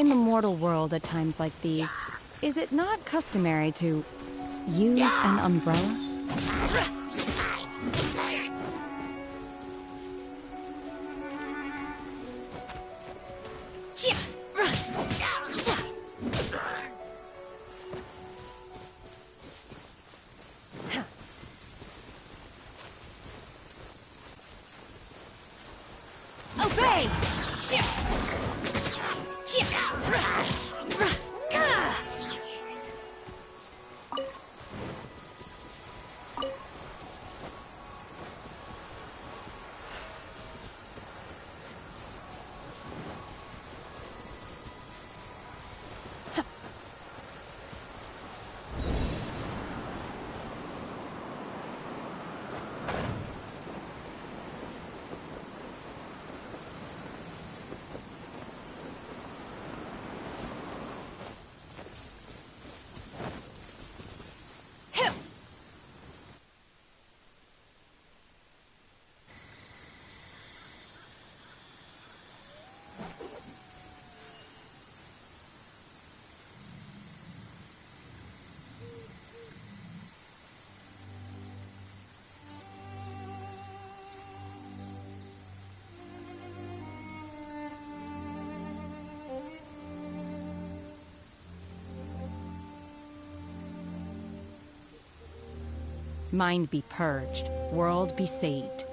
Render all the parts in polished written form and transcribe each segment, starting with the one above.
In the mortal world at times like these, is it not customary to use an umbrella? Obey! Mind be purged, world be saved.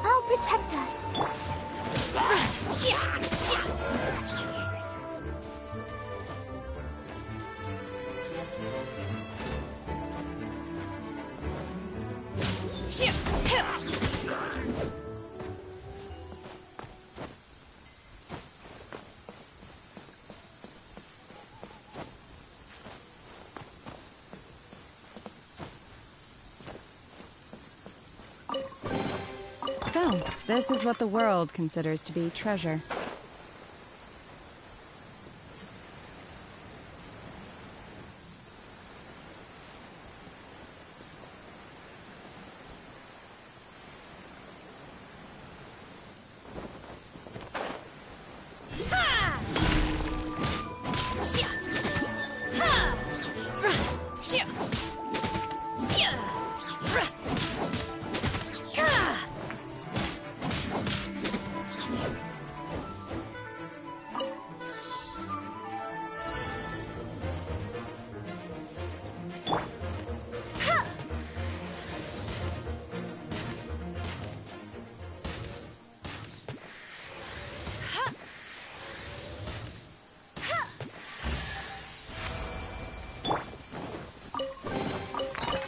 I'll protect us. So, this is what the world considers to be treasure.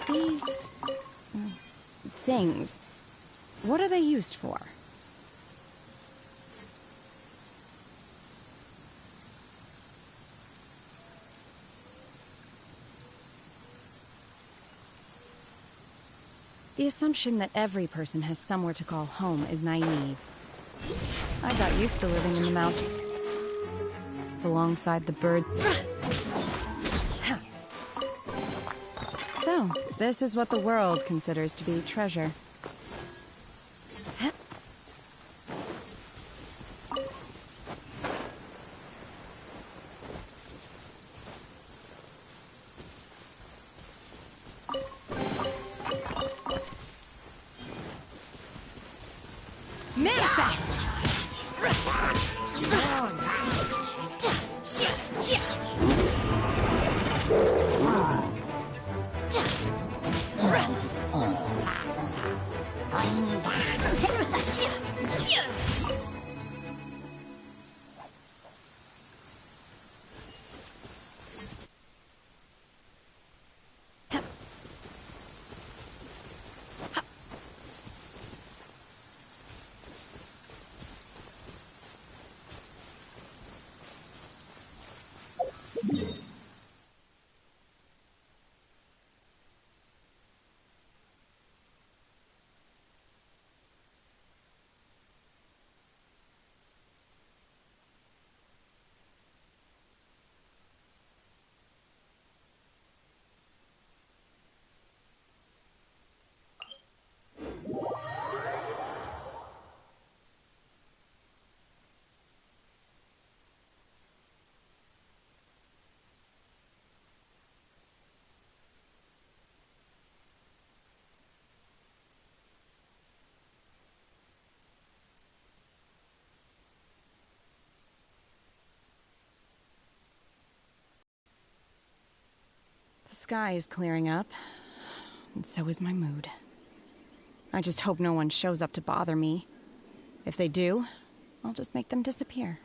These things, what are they used for? The assumption that every person has somewhere to call home is naive. I got used to living in the mountains alongside the birds. So, this is what the world considers to be treasure. The sky is clearing up, and so is my mood. I just hope no one shows up to bother me. If they do, I'll just make them disappear.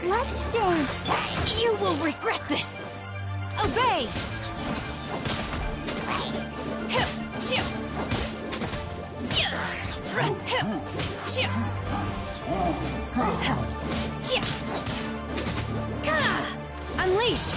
Let's dance. You will regret this. Obey. Unleash!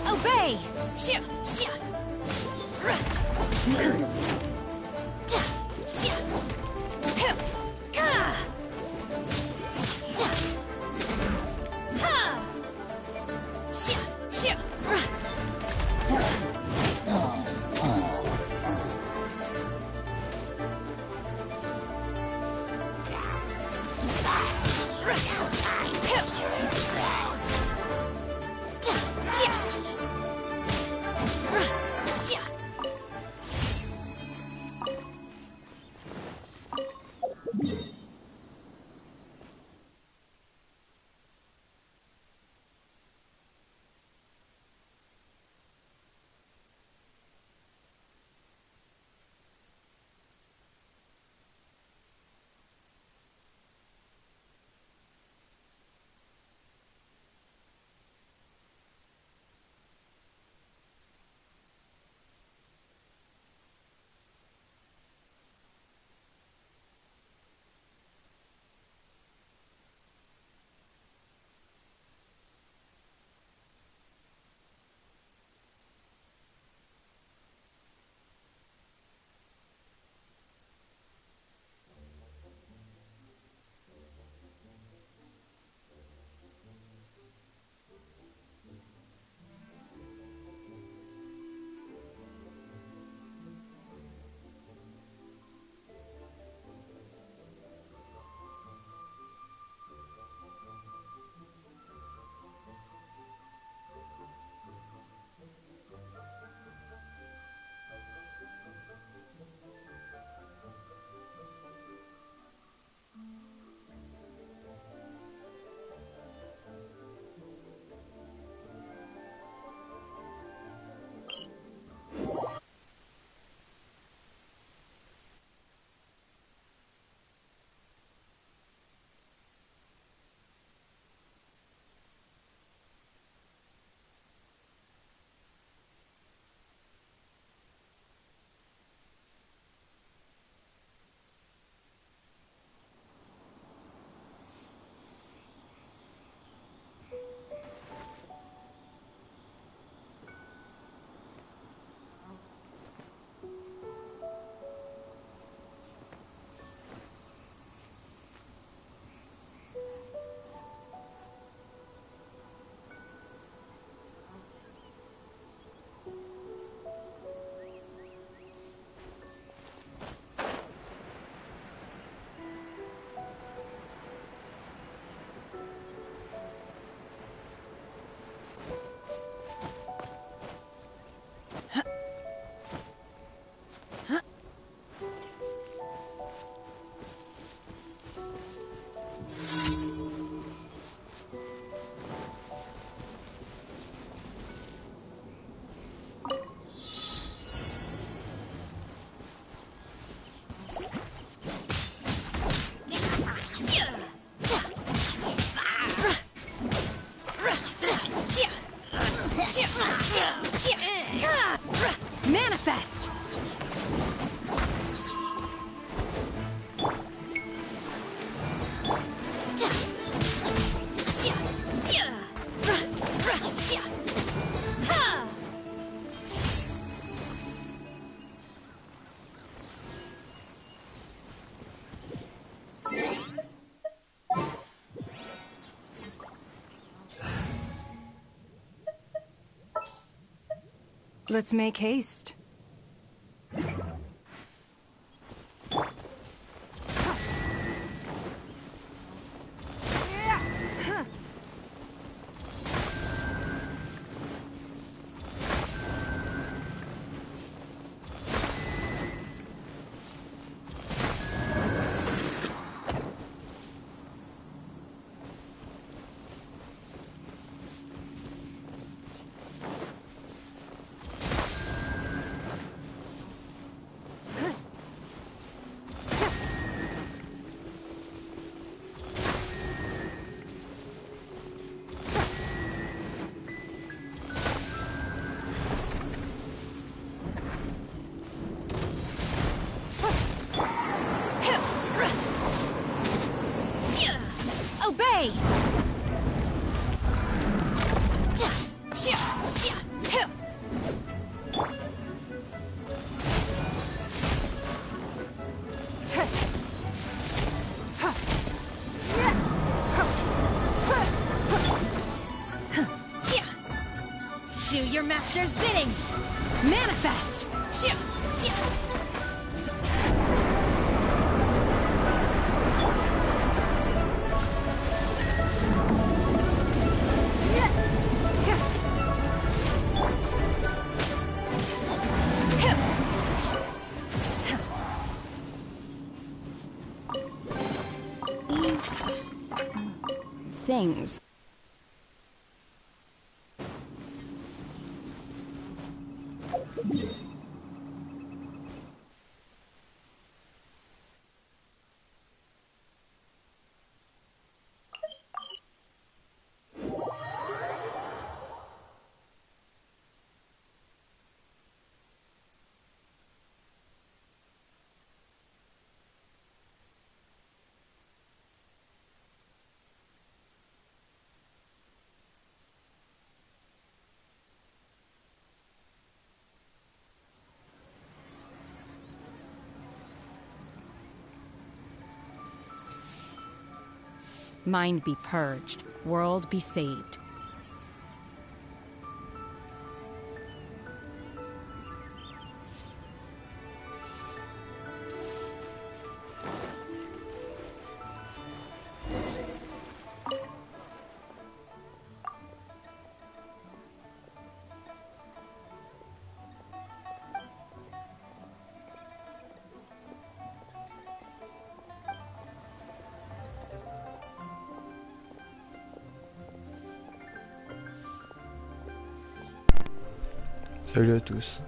Obey. Let's make haste. Obey! Do your master's bidding! Manifest! These things. Mind be purged, world be saved. Salut à tous.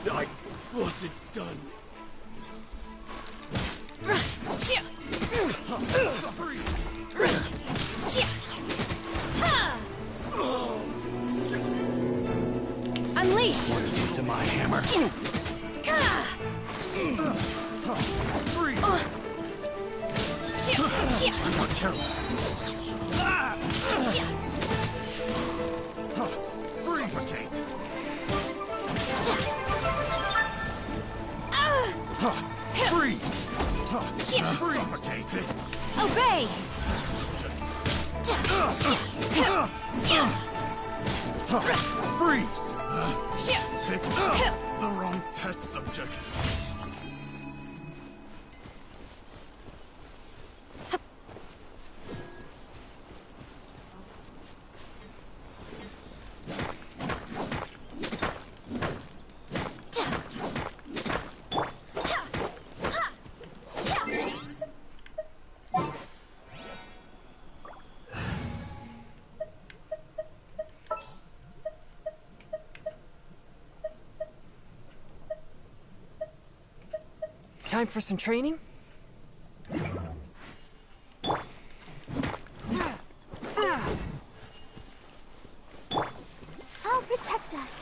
I wasn't done. Unleash! To my hammer. I'm not careless. Replicate. Freeze. Replicate. Obey! Freeze. Picked the wrong test subject. Time for some training? I'll protect us.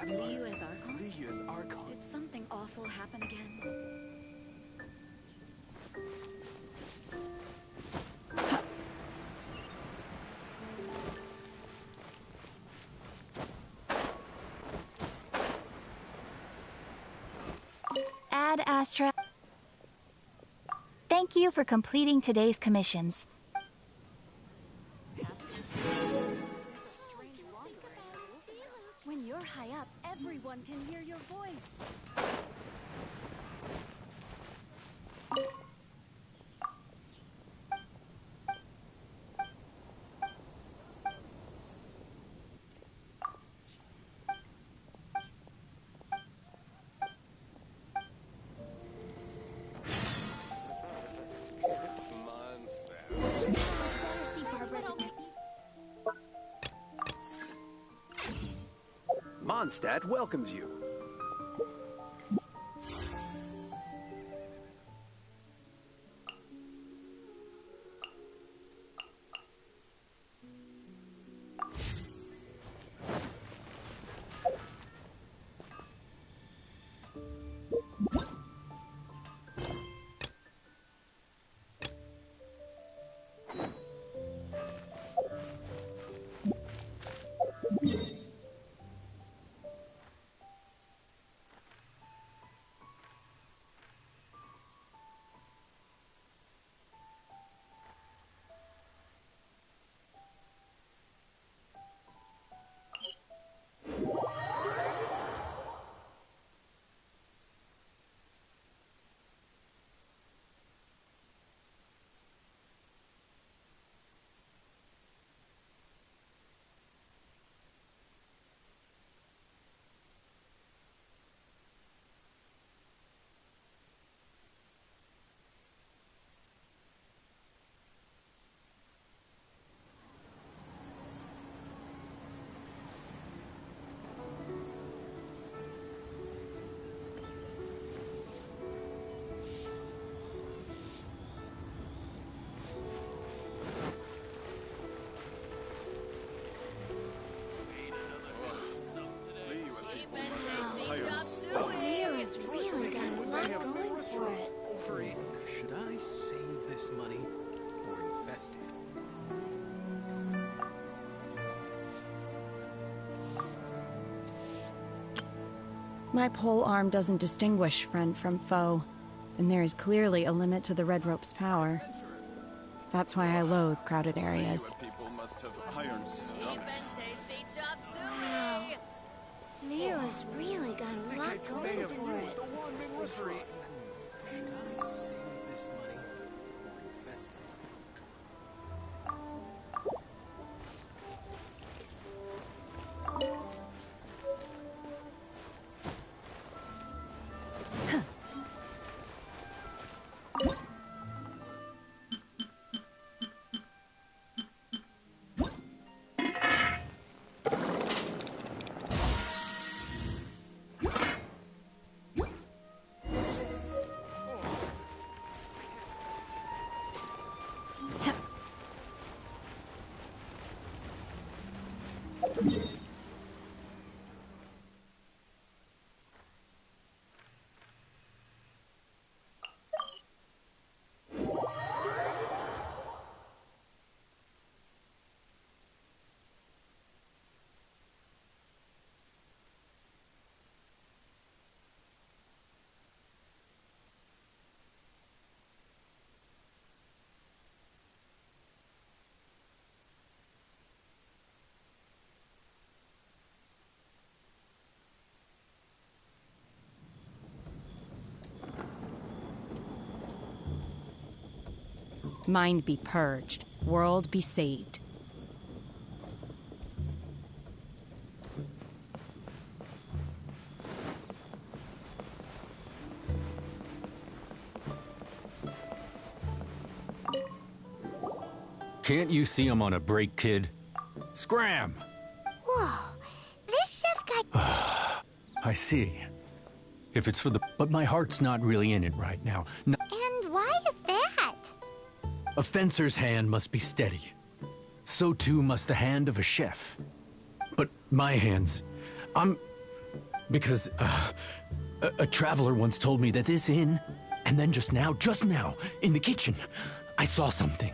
Liu as Archon? Liu as Archon. Did something awful happen again? Ad Astra. Thank you for completing today's commissions. When you're high up, everyone can hear your voice. Mondstadt welcomes you. My pole arm doesn't distinguish friend from foe, and there is clearly a limit to the red rope's power. That's why I loathe crowded areas. People must have iron stomachs. Wow. Mira's really got a lot going for it. Mind be purged, world be saved. Can't you see I'm on a break, kid? Scram! Whoa, this chef got... I see. If it's for the... But my heart's not really in it right now. And why is that? A fencer's hand must be steady. So too must the hand of a chef. But my hands... Because, a traveler once told me that this inn, and then just now, in the kitchen, I saw something.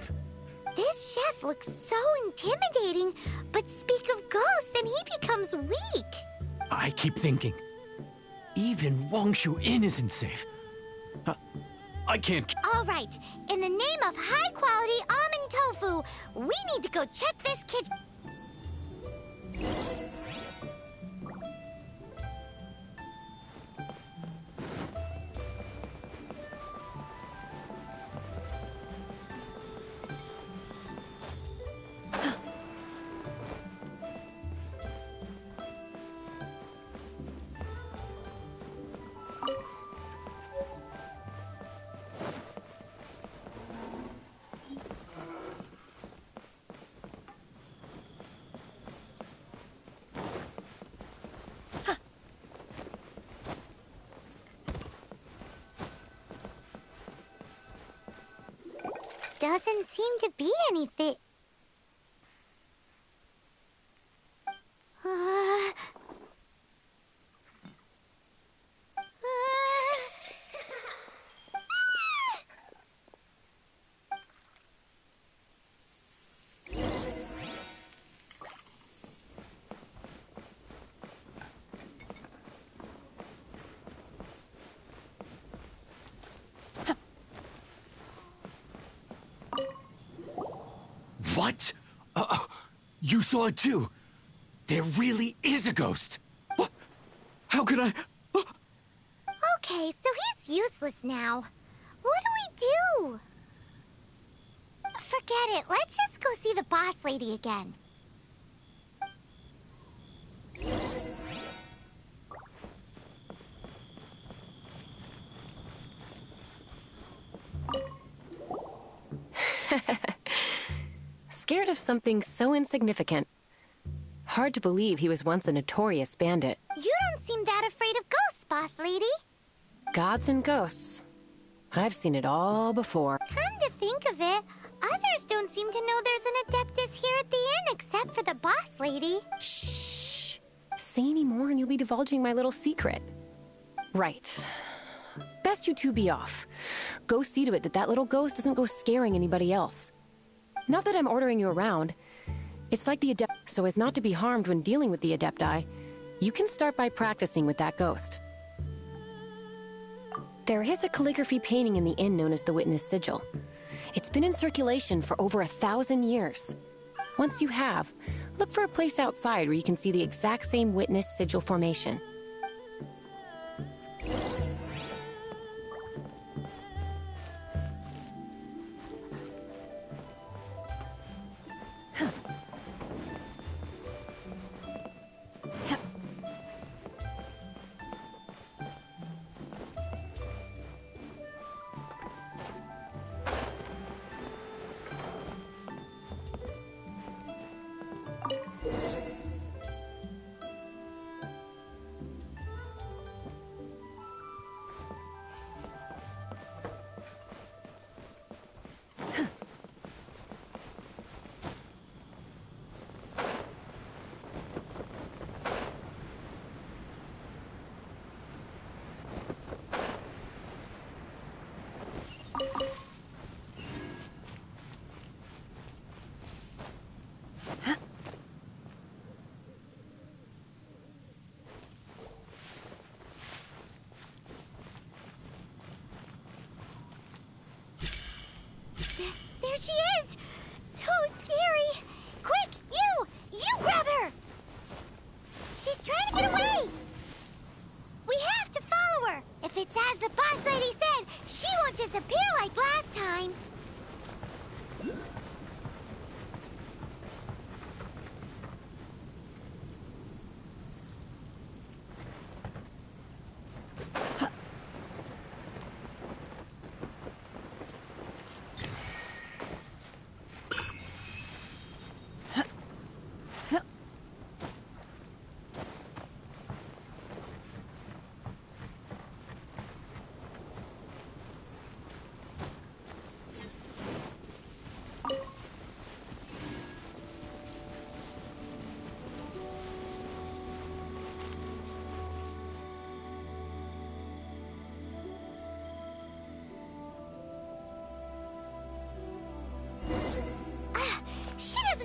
This chef looks so intimidating, but speak of ghosts and he becomes weak. I keep thinking, even Wangshu Inn isn't safe. I can't... All right, in the name of high-quality almond tofu, we need to go check this kitchen. Doesn't seem to be anything. What? You saw it too? There really is a ghost! What? How could I... Okay, so he's useless now. What do we do? Forget it. Let's just go see the boss lady again. Scared of something so insignificant. Hard to believe he was once a notorious bandit. You don't seem that afraid of ghosts, boss lady. Gods and ghosts. I've seen it all before. Come to think of it, others don't seem to know there's an Adeptus here at the inn except for the boss lady. Shh. Say any more and you'll be divulging my little secret. Right. Best you two be off. Go see to it that that little ghost doesn't go scaring anybody else. Not that I'm ordering you around. It's like the adept, so as not to be harmed when dealing with the Adepti, you can start by practicing with that ghost. There is a calligraphy painting in the inn known as the Witness Sigil. It's been in circulation for over 1,000 years. Once you have, look for a place outside where you can see the exact same Witness Sigil formation. There she is! So scary! Quick, you! You grab her! She's trying to get away! We have to follow her! If it's as the boss lady said, she won't disappear like last time!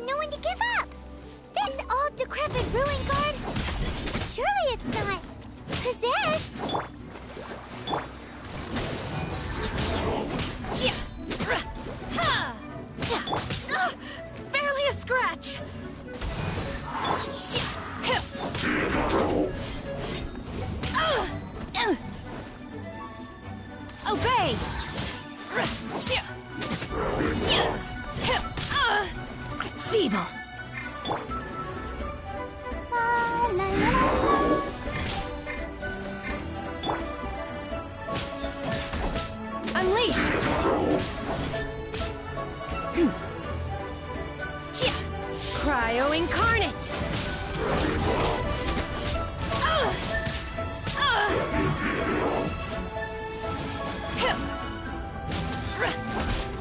No one to give up! This old decrepit ruin guard? Surely it's not possessed! Barely a scratch! Obey! Feeble. La, la, la. Unleash! Cryo incarnate!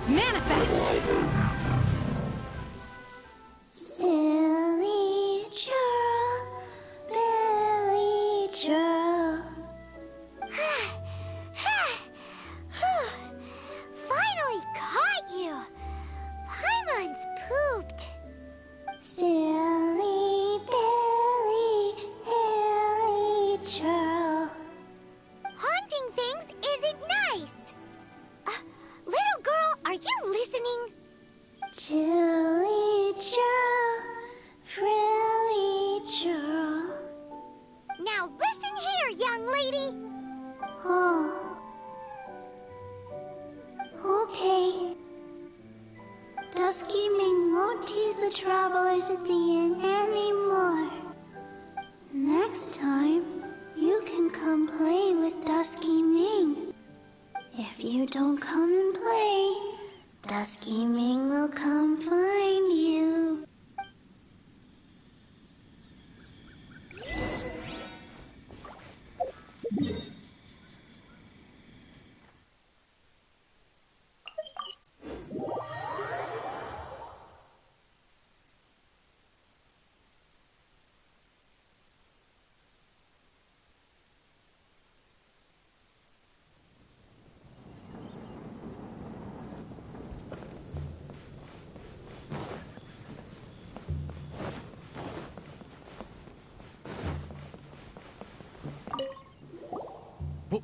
Manifest! Silly churl, Billy churl. Finally caught you! Paimon's pooped. Silly Billy, Billy churl. Haunting things isn't nice. Little girl, are you listening? Chilly churl, frilly churl. Now listen here, young lady. Oh. Okay. Dusky Ming won't tease the travelers at the inn anymore. Next time, you can come play with Dusky Ming. If you don't come and play, Dusky Ming will come find you.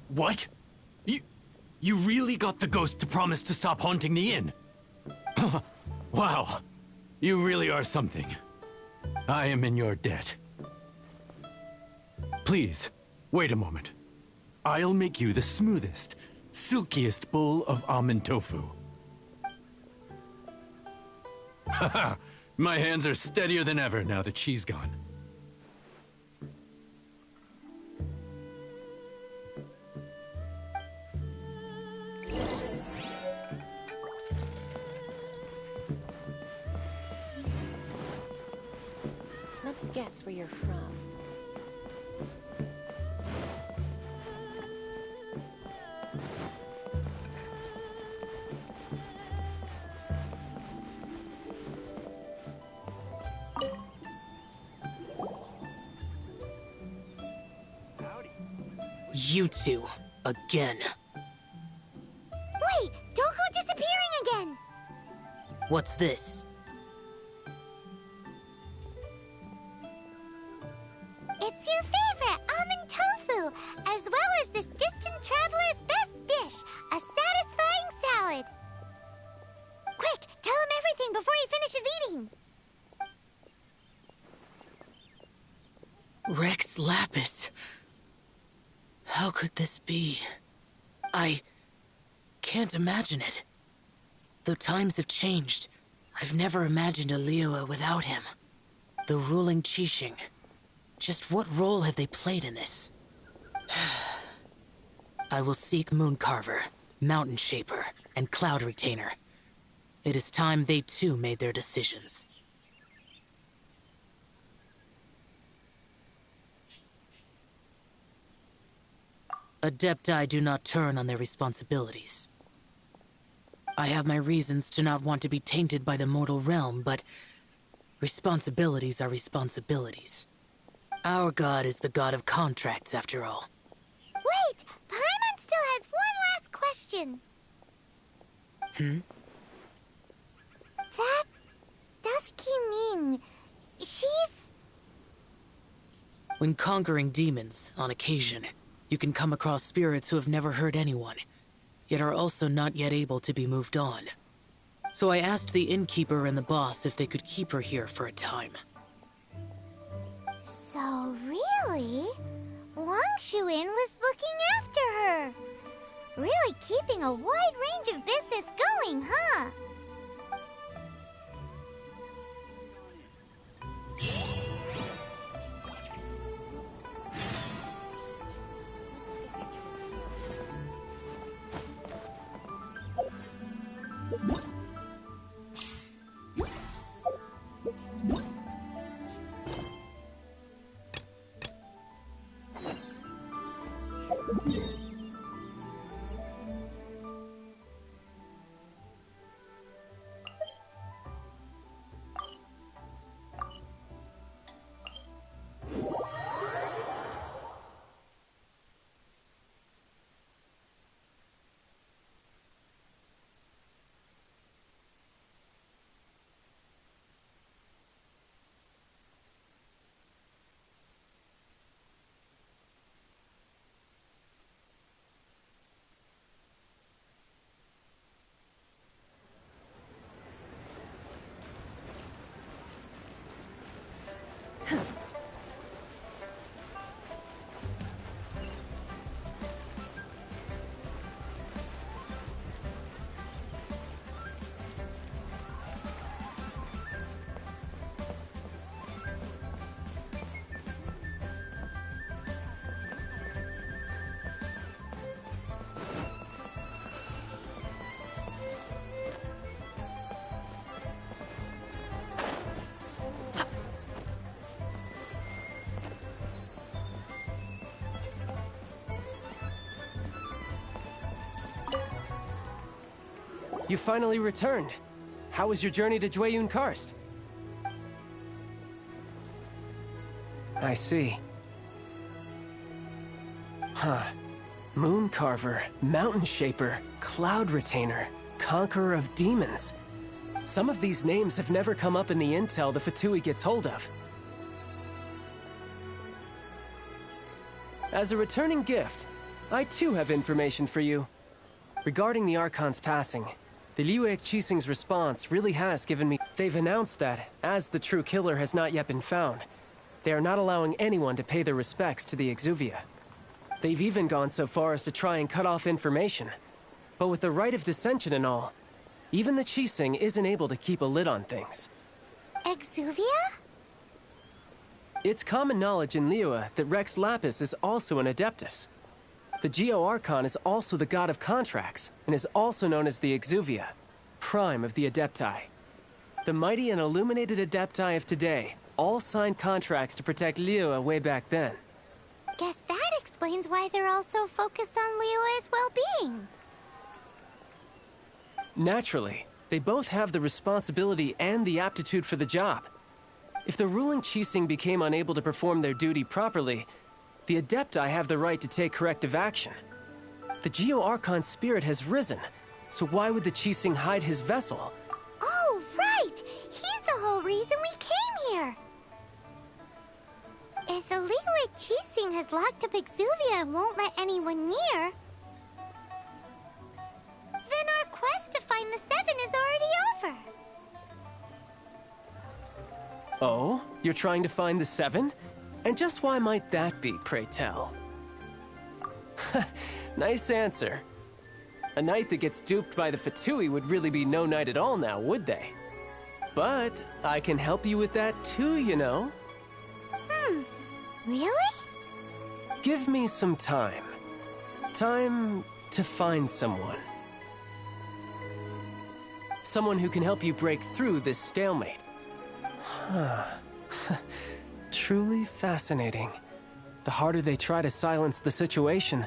What? You really got the ghost to promise to stop haunting the inn? Wow. You really are something. I am in your debt. Please, wait a moment. I'll make you the smoothest, silkiest bowl of almond tofu. Haha, my hands are steadier than ever now that she's gone. Let me guess where you're from. You two, again. Wait, don't go disappearing again! What's this? It's your favorite almond tofu, as well as this distant traveler's best dish, a satisfying salad. Quick, tell him everything before he finishes eating. Rex Lapis. How could this be? I can't imagine it. Though times have changed, I've never imagined a Liyue without him. The ruling Qixing. Just what role have they played in this? I will seek Mooncarver, Mountain Shaper, and Cloud Retainer. It is time they too made their decisions. Adepti do not turn on their responsibilities. I have my reasons to not want to be tainted by the mortal realm, but responsibilities are responsibilities. Our god is the god of contracts, after all. Wait, Paimon still has one last question. That Dusky Ming, she's... When conquering demons, on occasion, you can come across spirits who have never hurt anyone, yet are also not yet able to be moved on. So I asked the innkeeper and the boss if they could keep her here for a time. So really, Wangshu Inn was looking after her. Really keeping a wide range of business going, huh? You finally returned. How was your journey to Jueyun Karst? I see. Huh. Mooncarver, Mountain Shaper, Cloud Retainer, Conqueror of Demons. Some of these names have never come up in the intel the Fatui gets hold of. As a returning gift, I too have information for you. Regarding the Archon's passing, the Liu Qixing's response really has given me... They've announced that, as the true killer has not yet been found, they are not allowing anyone to pay their respects to the Exuvia. They've even gone so far as to try and cut off information. But with the right of dissension and all, even the Qixing isn't able to keep a lid on things. Exuvia? It's common knowledge in Liyue that Rex Lapis is also an Adeptus. The Geo-Archon is also the god of contracts, and is also known as the Exuvia, prime of the Adepti. The mighty and illuminated Adepti of today all signed contracts to protect Liyue way back then. Guess that explains why they're all so focused on Liyue's well-being. Naturally, they both have the responsibility and the aptitude for the job. If the ruling Qixing became unable to perform their duty properly, the Adepti have the right to take corrective action. The Geo-Archon's spirit has risen, so why would the Qixing hide his vessel? Oh, right! He's the whole reason we came here! If the Liyue Qixing has locked up Exuvia and won't let anyone near, then our quest to find the Seven is already over. Oh? You're trying to find the Seven? And just why might that be, pray tell? Nice answer. A knight that gets duped by the Fatui would really be no knight at all now, would they? But I can help you with that too, you know. Really? Give me some time. Time to find someone. Someone who can help you break through this stalemate. Truly fascinating. The harder they try to silence the situation,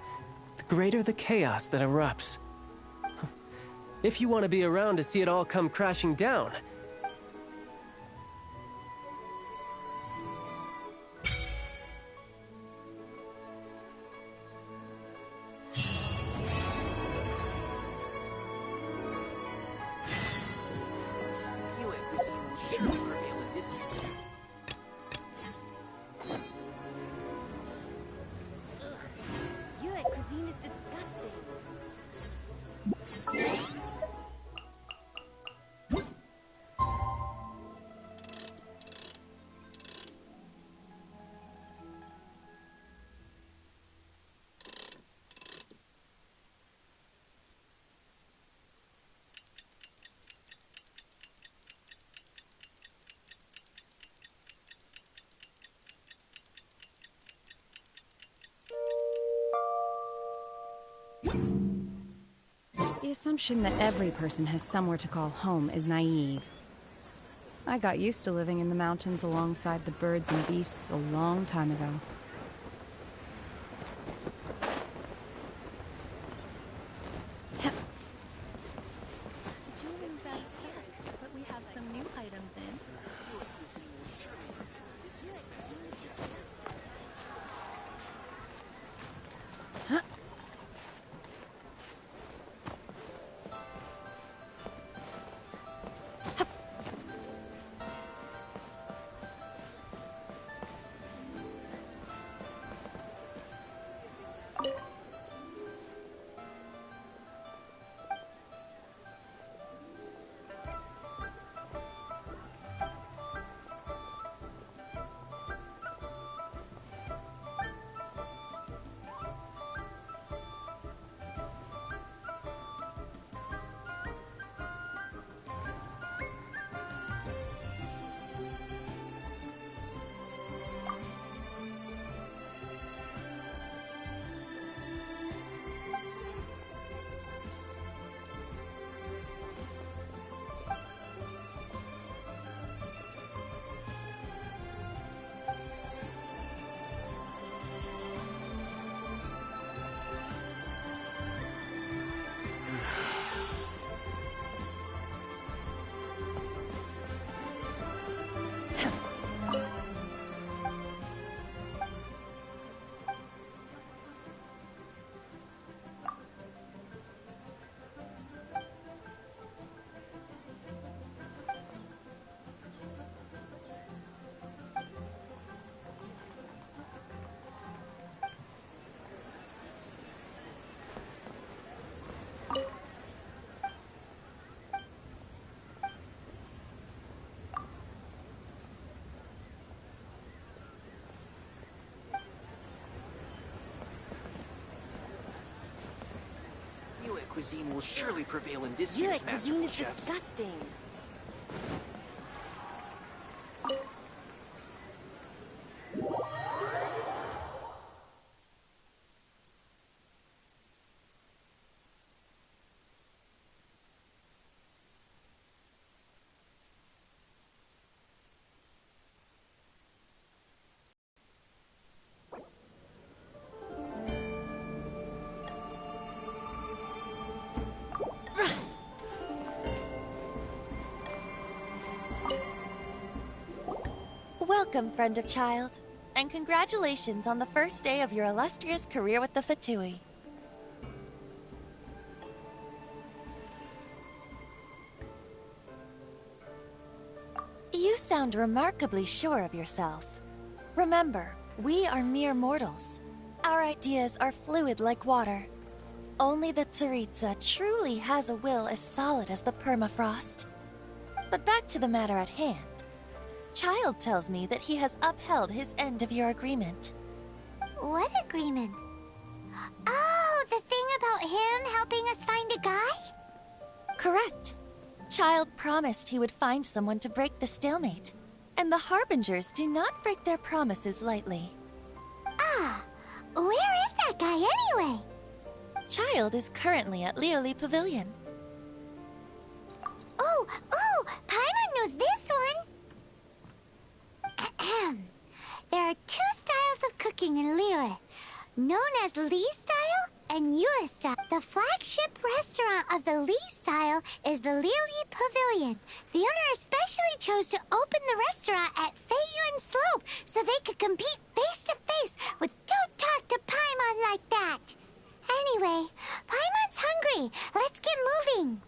the greater the chaos that erupts. If you want to be around to see it all come crashing down, the assumption that every person has somewhere to call home is naive. I got used to living in the mountains alongside the birds and beasts a long time ago. Jewelry's out of stock, but we have some new items in. cuisine will surely prevail in this Liyue year's cuisine masterful is chefs. disgusting. Welcome, friend of child, and congratulations on the first day of your illustrious career with the Fatui. You sound remarkably sure of yourself. Remember, we are mere mortals. Our ideas are fluid like water. Only the Tsaritsa truly has a will as solid as the permafrost. But back to the matter at hand. Child tells me that he has upheld his end of your agreement. What agreement? Oh, the thing about him helping us find a guy? Correct. Child promised he would find someone to break the stalemate. And the Harbingers do not break their promises lightly. Ah, where is that guy anyway? Child is currently at Lioli Pavilion. Oh, Paimon knows this one. There are two styles of cooking in Liyue, known as Li style and Yue style. The flagship restaurant of the Li style is the Lioli Pavilion. The owner especially chose to open the restaurant at Feiyuan Slope so they could compete face to face with Don't Talk to Paimon like that. Anyway, Paimon's hungry. Let's get moving.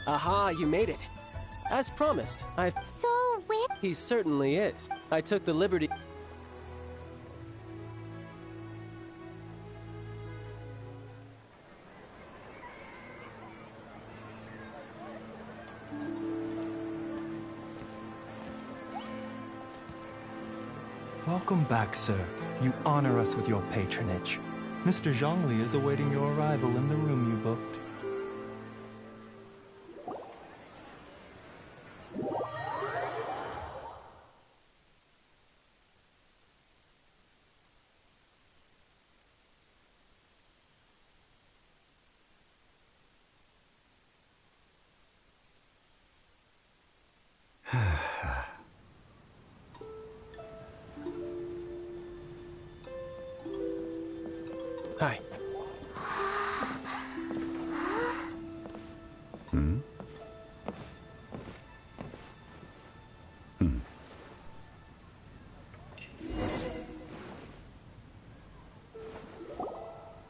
Aha, you made it. As promised, So where? He certainly is. I took the liberty... Welcome back, sir. You honor us with your patronage. Mr. Zhongli is awaiting your arrival in the room you booked. Hi.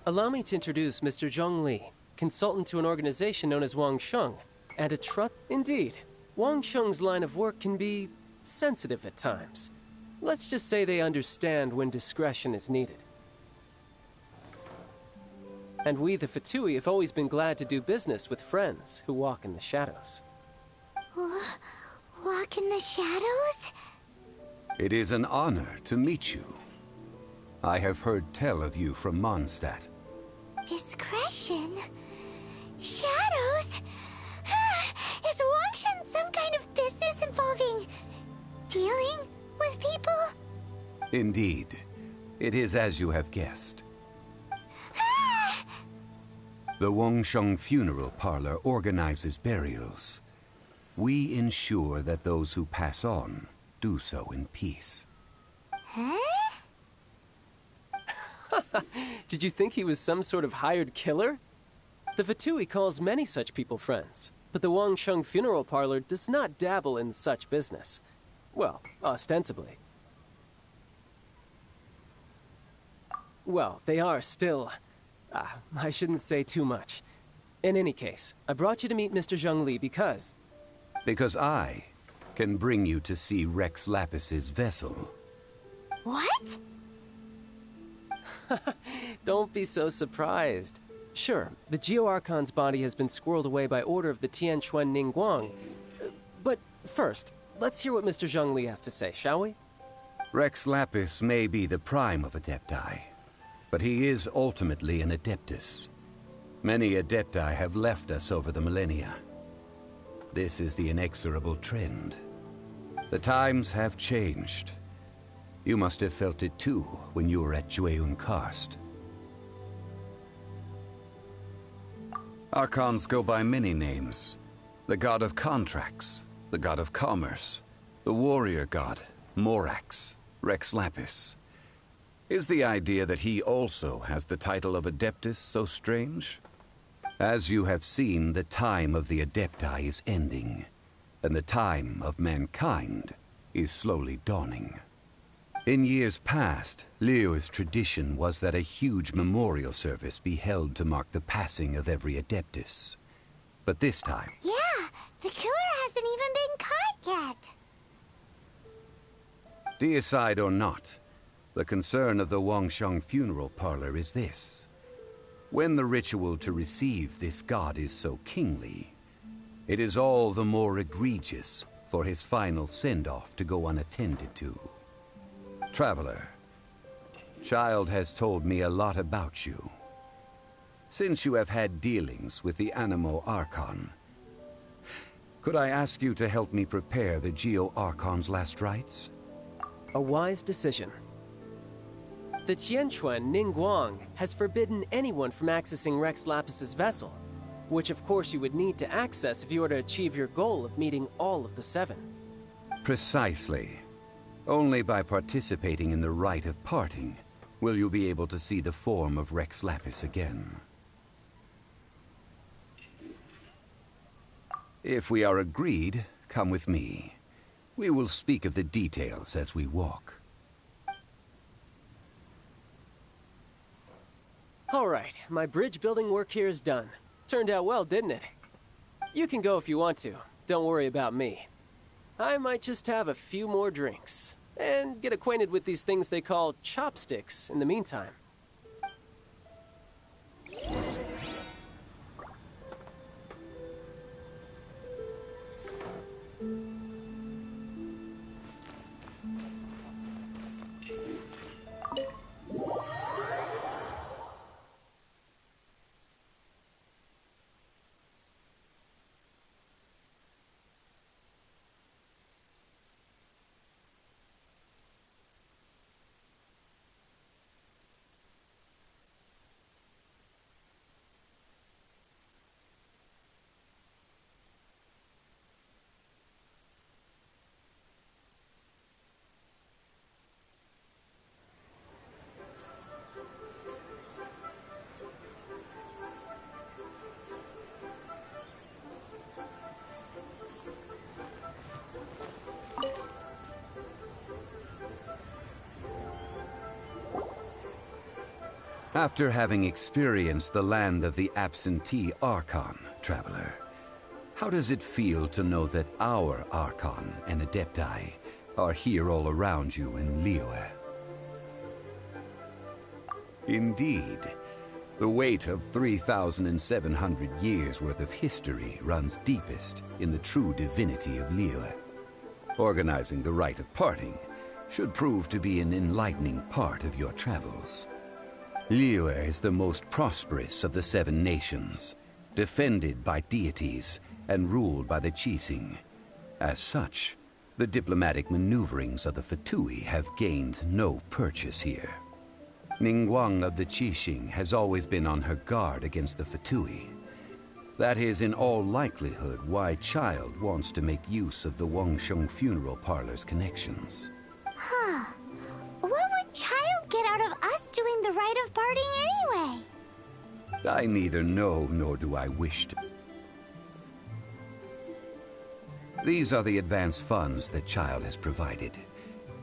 Allow me to introduce Mr. Zhong Li, consultant to an organization known as Wang Sheng, and a trust. Indeed, Wang Sheng's line of work can be sensitive at times. Let's just say they understand when discretion is needed. And we, the Fatui, have always been glad to do business with friends who walk in the shadows. Walk in the shadows? It is an honor to meet you. I have heard tell of you from Mondstadt. discretion. Shadows? Is Wangshan some kind of business involving dealing with people? Indeed. It is as you have guessed. The Wangsheng Funeral Parlor organizes burials. We ensure that those who pass on do so in peace. Huh? Did you think he was some sort of hired killer? The Fatui calls many such people friends, but the Wangsheng Funeral Parlor does not dabble in such business. Well, ostensibly. Well, they are still... I shouldn't say too much. In any case, I brought you to meet Mr. Zhongli because... Because I can bring you to see Rex Lapis's vessel. What? Don't be so surprised. Sure, the Geo-Archon's body has been squirreled away by order of the Tianquan Ningguang. But first, let's hear what Mr. Zhongli has to say, shall we? Rex Lapis may be the prime of Adepti, but he is ultimately an Adeptus. Many Adepti have left us over the millennia. This is the inexorable trend. The times have changed. You must have felt it too when you were at Jueyun Karst. Archons go by many names. The god of contracts, the god of commerce, the warrior god, Morax, Rex Lapis. Is the idea that he also has the title of Adeptus so strange? As you have seen, the time of the Adepti is ending, and the time of mankind is slowly dawning. In years past, Liyue's tradition was that a huge memorial service be held to mark the passing of every Adeptus. But this time... Yeah, the killer hasn't even been caught yet. Deicide or not, the concern of the Wangsheng Funeral Parlor is this. When the ritual to receive this god is so kingly, it is all the more egregious for his final send-off to go unattended to. Traveler, Child has told me a lot about you. Since you have had dealings with the Animo Archon, could I ask you to help me prepare the Geo Archon's last rites? A wise decision. The Tianquan Ningguang has forbidden anyone from accessing Rex Lapis's vessel, which of course you would need to access if you were to achieve your goal of meeting all of the 7. Precisely. Only by participating in the rite of parting will you be able to see the form of Rex Lapis again. If we are agreed, come with me. We will speak of the details as we walk. All right, my bridge building work here is done. Turned out well, didn't it? You can go if you want to. Don't worry about me. I might just have a few more drinks and get acquainted with these things they call chopsticks in the meantime. After having experienced the land of the absentee Archon, Traveler, how does it feel to know that our Archon and Adepti are here all around you in Liyue? Indeed, the weight of 3,700 years worth of history runs deepest in the true divinity of Liyue. Organizing the rite of parting should prove to be an enlightening part of your travels. Liyue is the most prosperous of the 7 nations, defended by deities and ruled by the Qixing. As such, the diplomatic maneuverings of the Fatui have gained no purchase here. Ningguang of the Qixing has always been on her guard against the Fatui. That is in all likelihood why Child wants to make use of the Wangsheng funeral parlor's connections. Huh. What would Child get out of us doing the rite of parting anyway? I neither know nor do I wish to. These are the advance funds that Child has provided.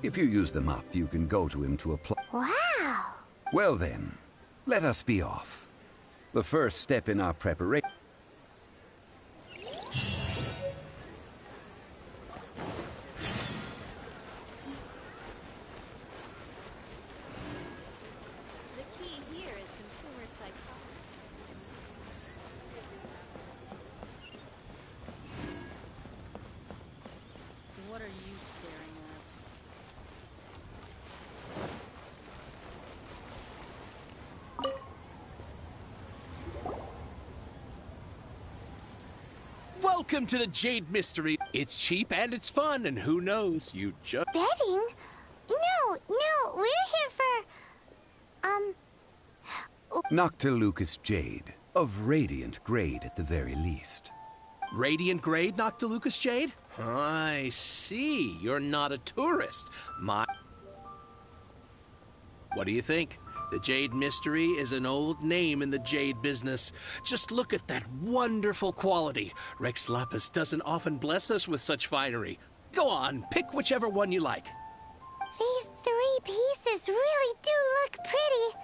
If you use them up, you can go to him to apply. Wow! Well then, let us be off. The first step in our preparation. What are you staring at? Welcome to the Jade Mystery. It's cheap and it's fun, and who knows, you just... Betting? No, we're here for... Noctilucous Jade, of radiant grade at the very least. Radiant grade, Noctilucous Jade? I see. You're not a tourist. What do you think? The Jade Mystery is an old name in the jade business. Just look at that wonderful quality. Rex Lapis doesn't often bless us with such finery. Go on, pick whichever one you like. These 3 pieces really do look pretty.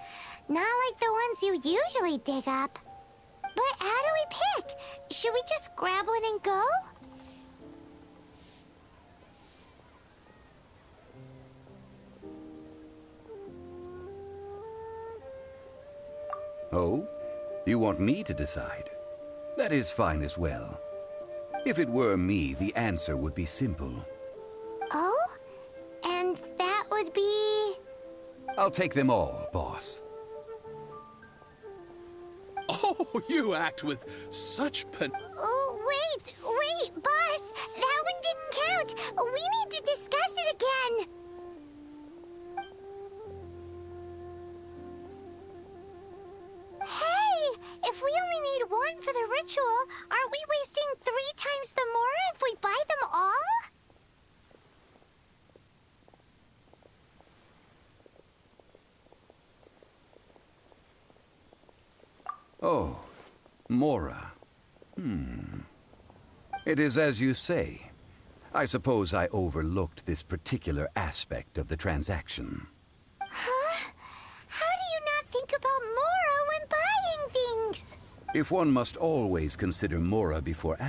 Not like the ones you usually dig up. But how do we pick? Should we just grab one and go? Oh? You want me to decide? That is fine as well. If it were me, the answer would be simple. Oh? And that would be... I'll take them all, boss. Oh, you act with such Oh, wait, boss! That one didn't count! We need to discuss it again! Hey! If we only need 1 for the ritual, aren't we wasting 3 times the more if we buy them all? Oh, Mora. It is as you say. I suppose I overlooked this particular aspect of the transaction. Huh? How do you not think about Mora when buying things? If one must always consider Mora before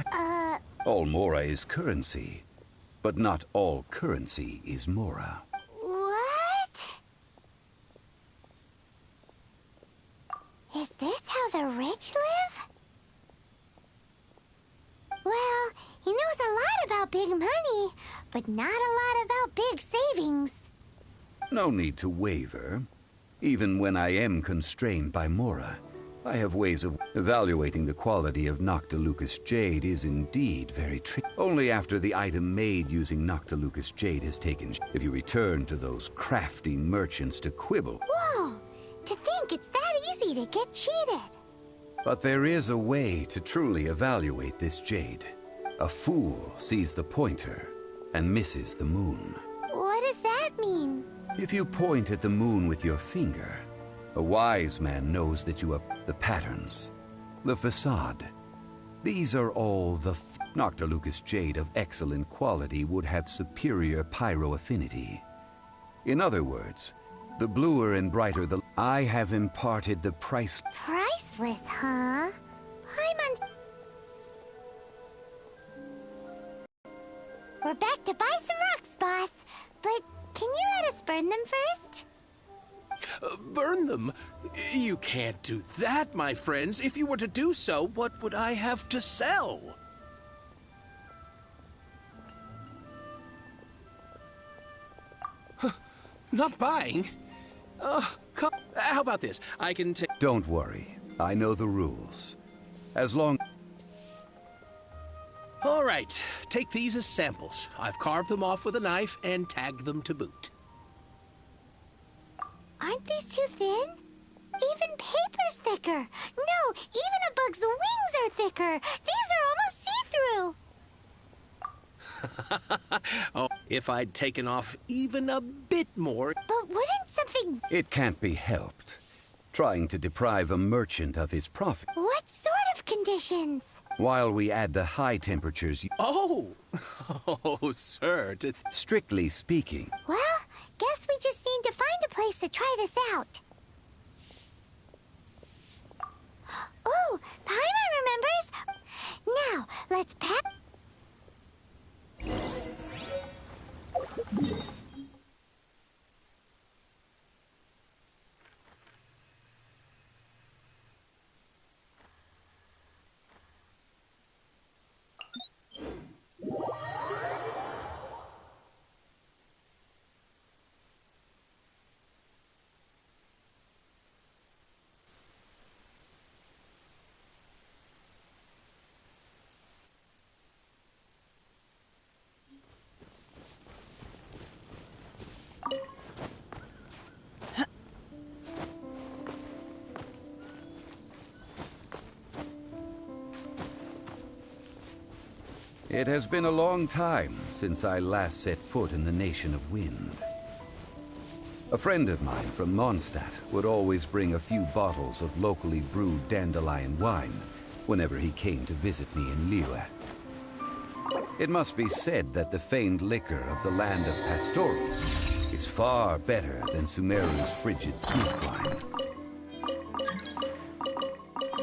all Mora is currency, but not all currency is Mora. What? Is this how the rich live? Well, he knows a lot about big money, but not a lot about big savings. No need to waver. Even when I am constrained by Mora, I have ways of evaluating the quality of Noctilucous Jade is indeed very tricky. Only after the item made using Noctilucous Jade has taken if you return to those crafty merchants to quibble. Whoa! To think it's that easy to get cheated. But there is a way to truly evaluate this jade. A fool sees the pointer and misses the moon. What does that mean? If you point at the moon with your finger, a wise man knows that you have the patterns, the facade. These are all the Noctilucous Jade of excellent quality would have superior pyro affinity. In other words, the bluer and brighter the... I have imparted the priceless, huh? We're back to buy some rocks, boss. But can you let us burn them first? Burn them? You can't do that, my friends. If you were to do so, what would I have to sell? Not buying? Come... How about this? I can take... Don't worry. I know the rules. As long... All right. Take these as samples. I've carved them off with a knife and tagged them to boot. Aren't these too thin? Even paper's thicker. No, even a bug's wings are thicker. These are almost see-through. Oh, if I'd taken off even a bit more... But wouldn't something... It can't be helped. Trying to deprive a merchant of his profit. What sort of conditions? While we add the high temperatures... Oh! Oh, sir. Strictly speaking... Well, guess we just need to find a place to try this out. Oh, Paimon remembers! Now, let's pack... It has been a long time since I last set foot in the Nation of Wind. A friend of mine from Mondstadt would always bring a few bottles of locally brewed dandelion wine whenever he came to visit me in Liyue. It must be said that the famed liquor of the land of Pastorals is far better than Sumeru's frigid sneak wine.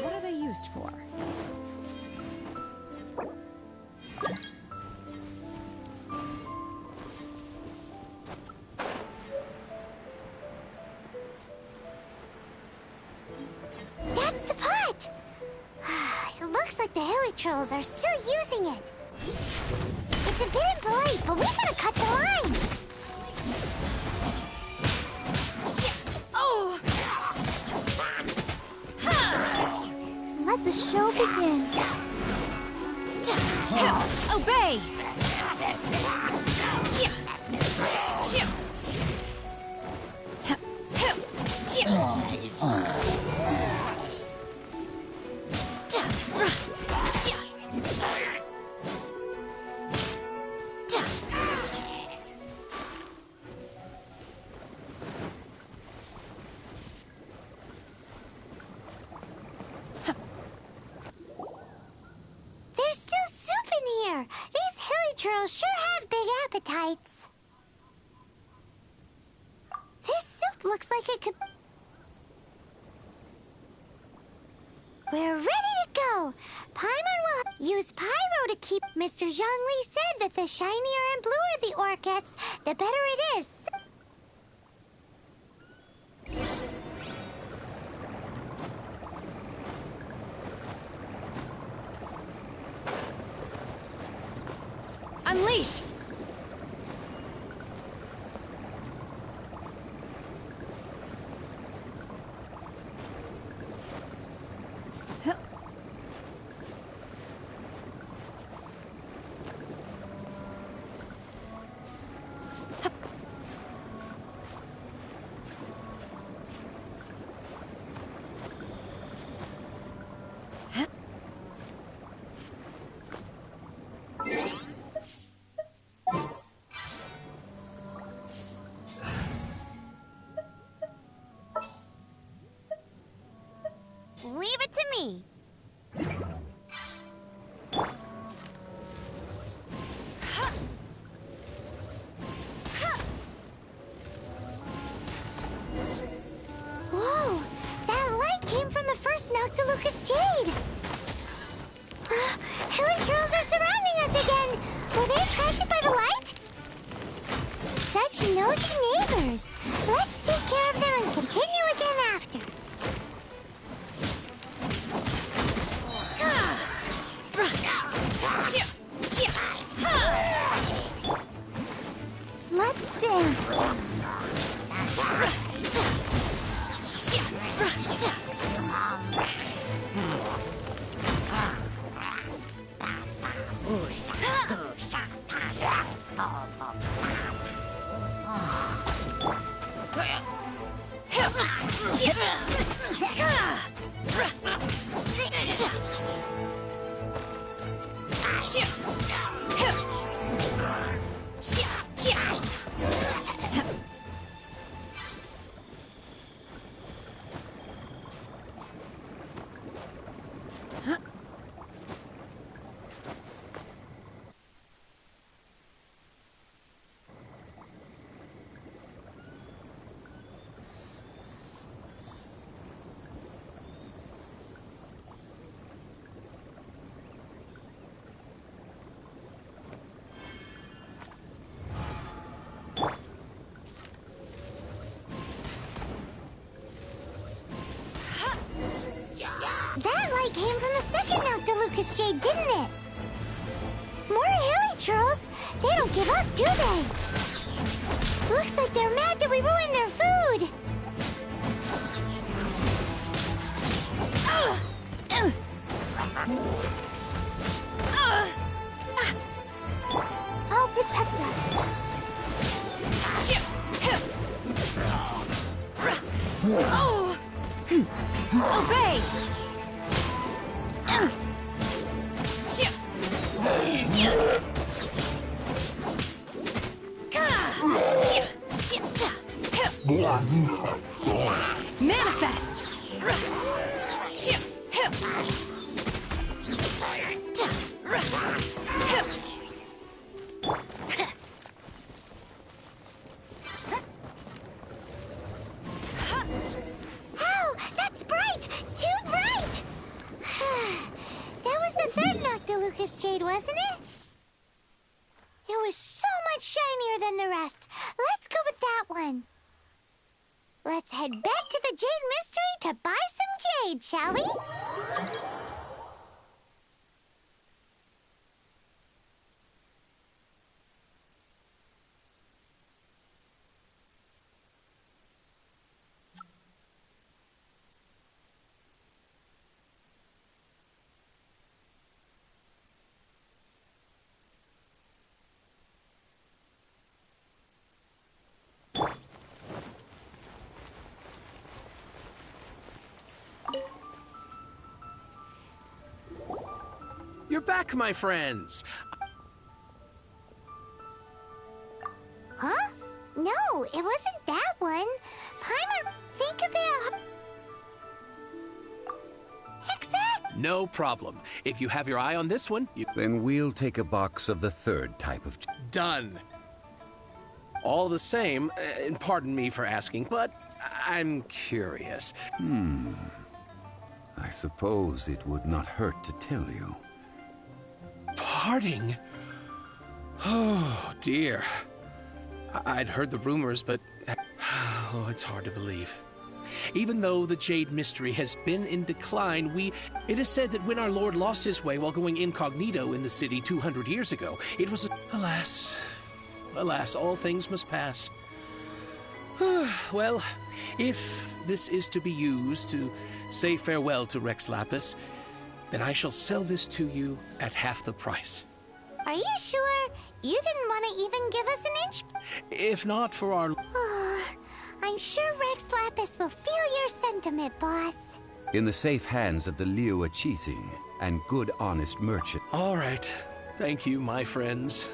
What are they used for? That's the pot! It looks like the hilly trolls are still using it. It's a bit impolite, but we gotta cut the line! Oh! Let the show begin. Obey! There's still soup in here! These hilly trolls sure have big appetites. This soup looks like it could... We're ready to go! Paimon will use pyro to keep... Mr. Zhongli said that the shinier and bluer the ore gets, the better it is. Unleash! Leave it to me. Whoa! That light came from the first Noctilucous Jade! Hilly trolls are surrounding us again! Were they attracted by the light? Such nosy neighbors! Let's take care of them and continue again after. Let's dance. That light came from the second Noctilucous Jade, didn't it? More hilly churls. They don't give up, do they? Looks like they're mad that we ruined their food. I'll protect us. Oh! Obey! Manifest! Oh, that's bright! Too bright! That was the third Noctilucous Jade, wasn't it? It was so much shinier than the rest. Let's go with that one. Let's head back to the Jade Mystery to buy some jade, shall we? You're back, my friends. Huh? No, it wasn't that one. Paimon, think about... Exact! No problem. If you have your eye on this one, you... Then we'll take a box of the third type of... Done. All the same, and pardon me for asking, but I'm curious. I suppose it would not hurt to tell you. Parting? Oh, dear. I'd heard the rumors, but... Oh, it's hard to believe. Even though the Jade Mystery has been in decline, it is said that when our Lord lost his way while going incognito in the city 200 years ago, it was... Alas, all things must pass. Well, if this is to be used to say farewell to Rex Lapis, then I shall sell this to you at half the price. Are you sure? You didn't want to even give us an inch? If not for our... I'm sure Rex Lapis will feel your sentiment, boss. In the safe hands of the Liu Chising and good honest merchant. All right. Thank you, my friends.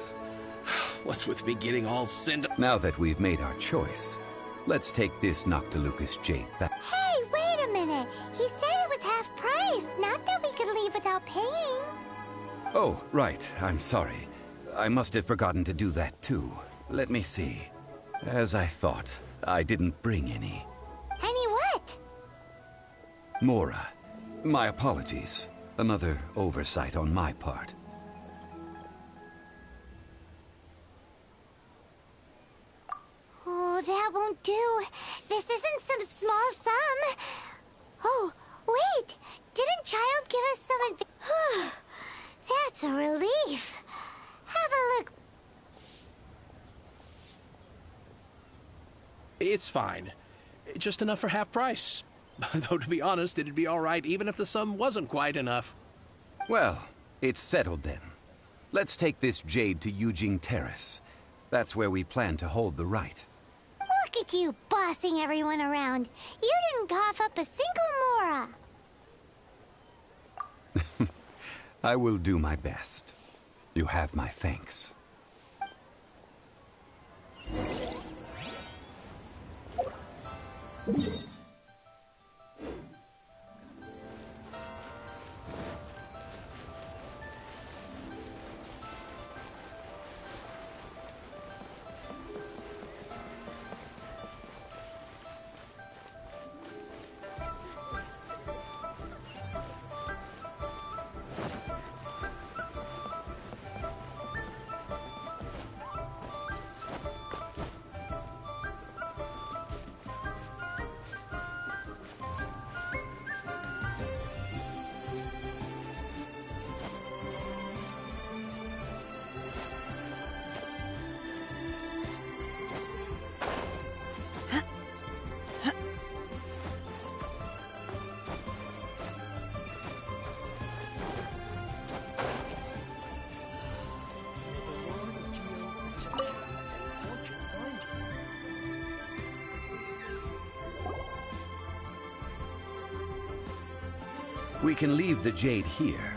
What's with me getting all sent... Now that we've made our choice, let's take this Noctilucous Jade back. Hey, wait a minute. He said it was half price, not that we could leave without paying. Oh, right. I'm sorry. I must have forgotten to do that too. Let me see. As I thought, I didn't bring any. Any what? Mora. My apologies. Another oversight on my part. Oh, that won't do. This isn't some small sum. Oh, wait. Didn't Child give us some That's a relief. Have a look. It's fine. Just enough for half price. Though, to be honest, it'd be all right even if the sum wasn't quite enough. Well, it's settled then. Let's take this jade to Yujing Terrace. That's where we plan to hold the rite. Look at you, bossing everyone around. You didn't cough up a single mora. I will do my best. You have my thanks. We can leave the jade here.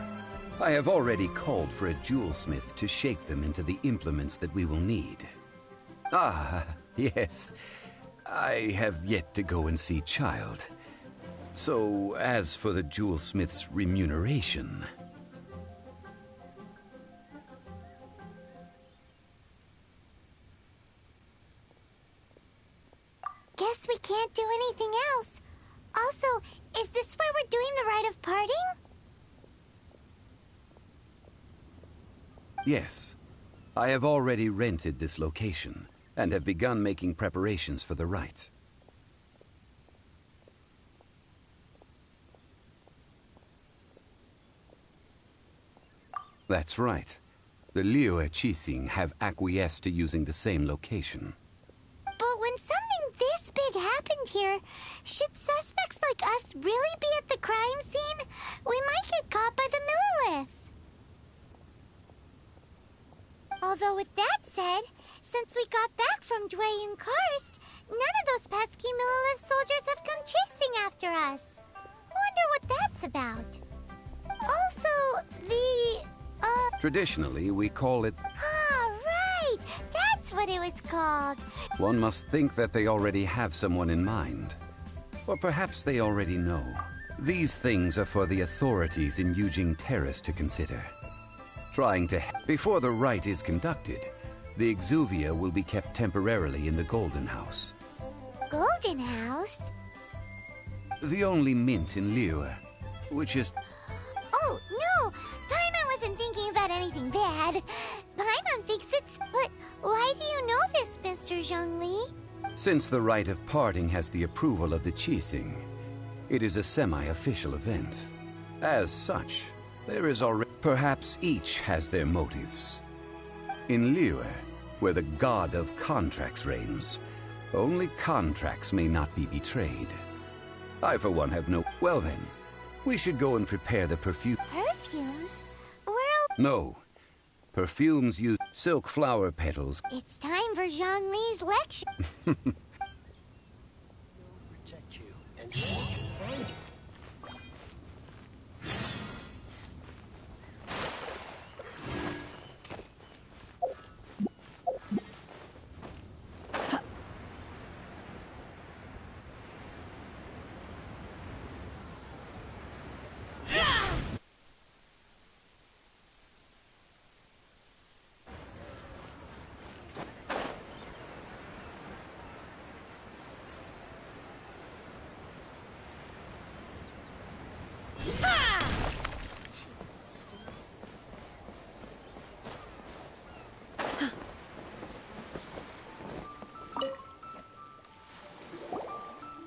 I have already called for a jewelsmith to shape them into the implements that we will need. Ah, yes. I have yet to go and see Child. So, as for the jewelsmith's remuneration... Guess we can't do anything else. Also, is this where we're doing the rite of parting? Yes. I have already rented this location, and have begun making preparations for the rite. That's right. The Liyue Qixing have acquiesced to using the same location. But when something this big happened here, should suspects like us really be at the crime scene? We might get caught by the Millilith. Although with that said, since we got back from Dwayne and Karst, none of those pesky Millilith soldiers have come chasing after us. Wonder what that's about. Also, Traditionally, we call it... Ah, right! That's what it was called. One must think that they already have someone in mind. Or perhaps they already know. These things are for the authorities in Yujing Terrace to consider. Before the rite is conducted, the Exuvia will be kept temporarily in the Golden House. Golden House? The only mint in Liyue, which is... Oh, no! Paimon wasn't thinking about anything bad. Paimon thinks it's... But why do you know this, Mr. Zhongli? Since the rite of parting has the approval of the Qixing, it is a semi-official event. As such, there is already... Perhaps each has their motives. In Liyue, where the god of contracts reigns, only contracts may not be betrayed. I, for one, have no... Well then, we should go and prepare the perfume... Perfumes? No. Perfumes use silk flower petals. It's time for Zhongli's lecture. Protect you and fortune find you.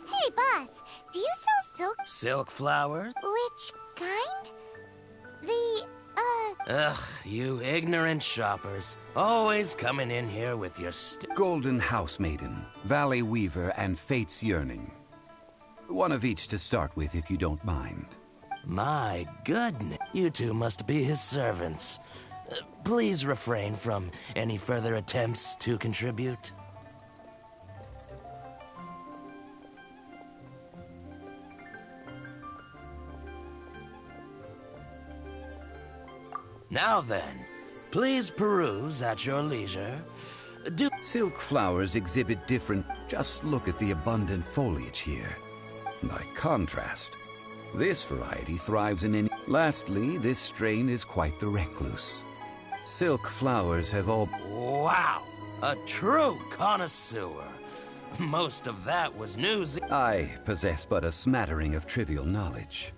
Hey, boss, do you sell silk? Silk flowers? Which kind? Ugh, you ignorant shoppers. Always coming in here with your Golden House Maiden, Valley Weaver, and Fate's Yearning. One of each to start with, if you don't mind. My goodness, you two must be his servants. Please refrain from any further attempts to contribute. Now then, please peruse at your leisure. Silk flowers exhibit different... Just look at the abundant foliage here. By contrast, this variety thrives in any... Lastly, this strain is quite the recluse. Silk flowers have all... Wow! A true connoisseur. Most of that was news. I possess but a smattering of trivial knowledge.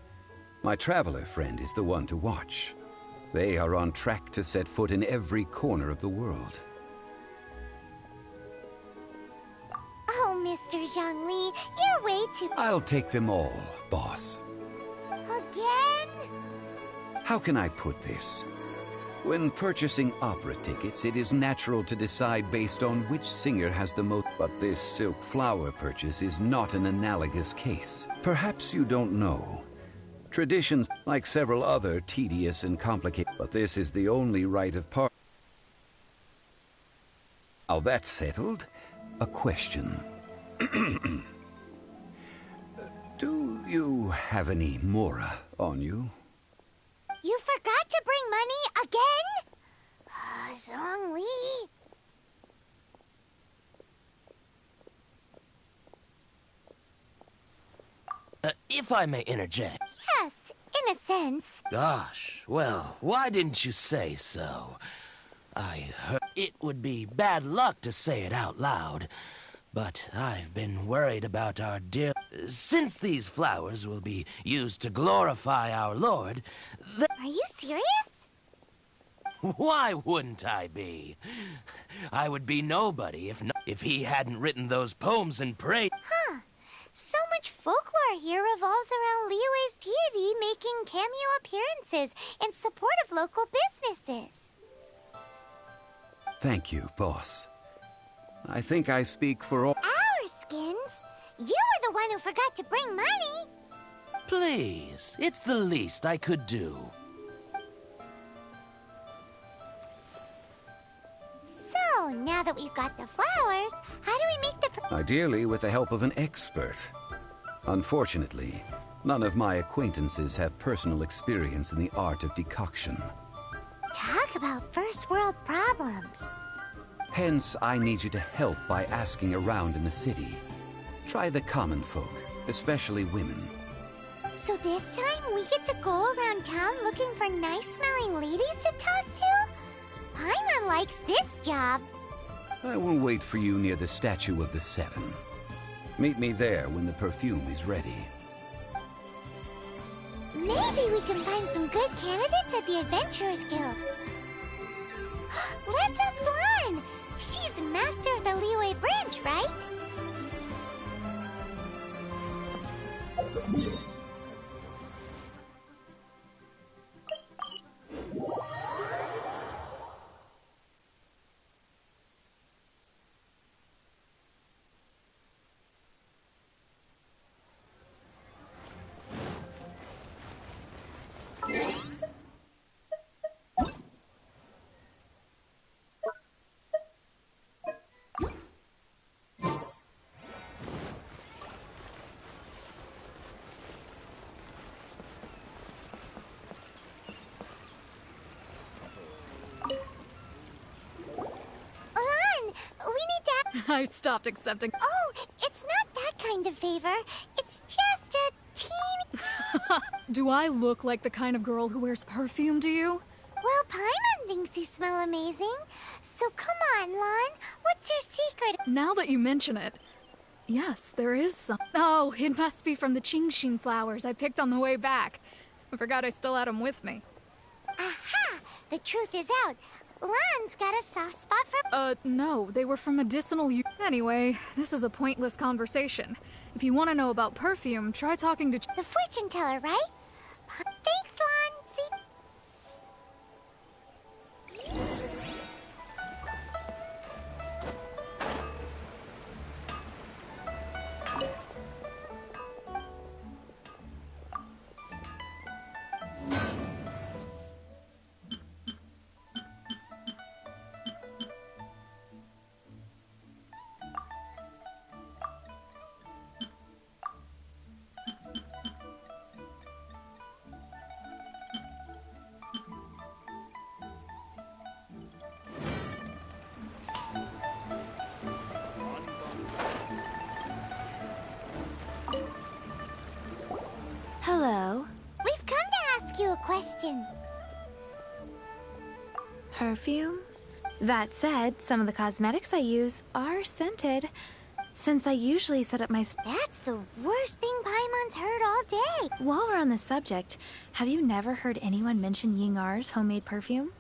My traveler friend is the one to watch. They are on track to set foot in every corner of the world. Oh, Mr. Zhongli, you're way too... I'll take them all, boss. Again? How can I put this? When purchasing opera tickets, it is natural to decide based on which singer has the most... But this silk flower purchase is not an analogous case. Perhaps you don't know. Traditions, like several other tedious and complicated... But this is the only rite of part... Now that's settled, a question. Do you have any mora on you? You forgot to bring money again? Zhongli. If I may interject. Yes, in a sense. Gosh, well, why didn't you say so? I heard it would be bad luck to say it out loud, but I've been worried about our dear... Since these flowers will be used to glorify our Lord... Are you serious? Why wouldn't I be? I would be nobody if he hadn't written those poems and prayed... Huh. So much folklore here revolves around Liyue's deity making cameo appearances in support of local businesses. Thank you, boss. I think I speak for all... Our skins? You were the one who forgot to bring money! Please, it's the least I could do. So, now that we've got the flowers, how do we make the... Ideally with the help of an expert. Unfortunately, none of my acquaintances have personal experience in the art of decoction. Talk about first world problems. Hence, I need you to help by asking around in the city. Try the common folk, especially women. So this time we get to go around town looking for nice-smelling ladies to talk to? Paimon likes this job. I will wait for you near the Statue of the Seven. Meet me there when the perfume is ready. Maybe we can find some good candidates at the Adventurers Guild. Let's ask Lan! She's master of the Liyue branch, right? I stopped accepting. Oh, it's not that kind of favor. It's just a teeny... Do I look like the kind of girl who wears perfume to you? Well, Paimon thinks you smell amazing. So come on, Lan. What's your secret? Now that you mention it, yes, there is some. Oh, it must be from the Genshin flowers I picked on the way back. I forgot I still had them with me. Aha! The truth is out. Lan's got a soft spot for... No, they were from medicinal use. Anyway, this is a pointless conversation. If you want to know about perfume, try talking to... The fortune teller, right? Thanks, Lan. See... you a question. Perfume? That said, some of the cosmetics I use are scented. Since I usually set up my... That's the worst thing Paimon's heard all day. While we're on the subject, have you never heard anyone mention Yingar's homemade perfume?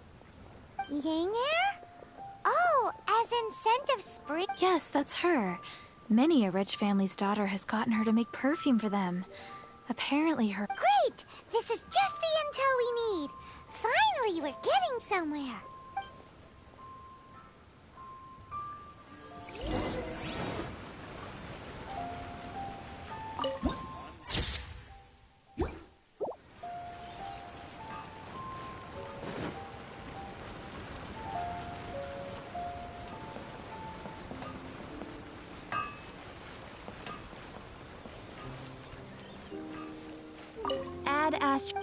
Yingar? Oh, as in scent of spring? Yes, that's her. Many a rich family's daughter has gotten her to make perfume for them. Apparently her... Great! This is just the intel we need. Finally, we're getting somewhere. Add astro...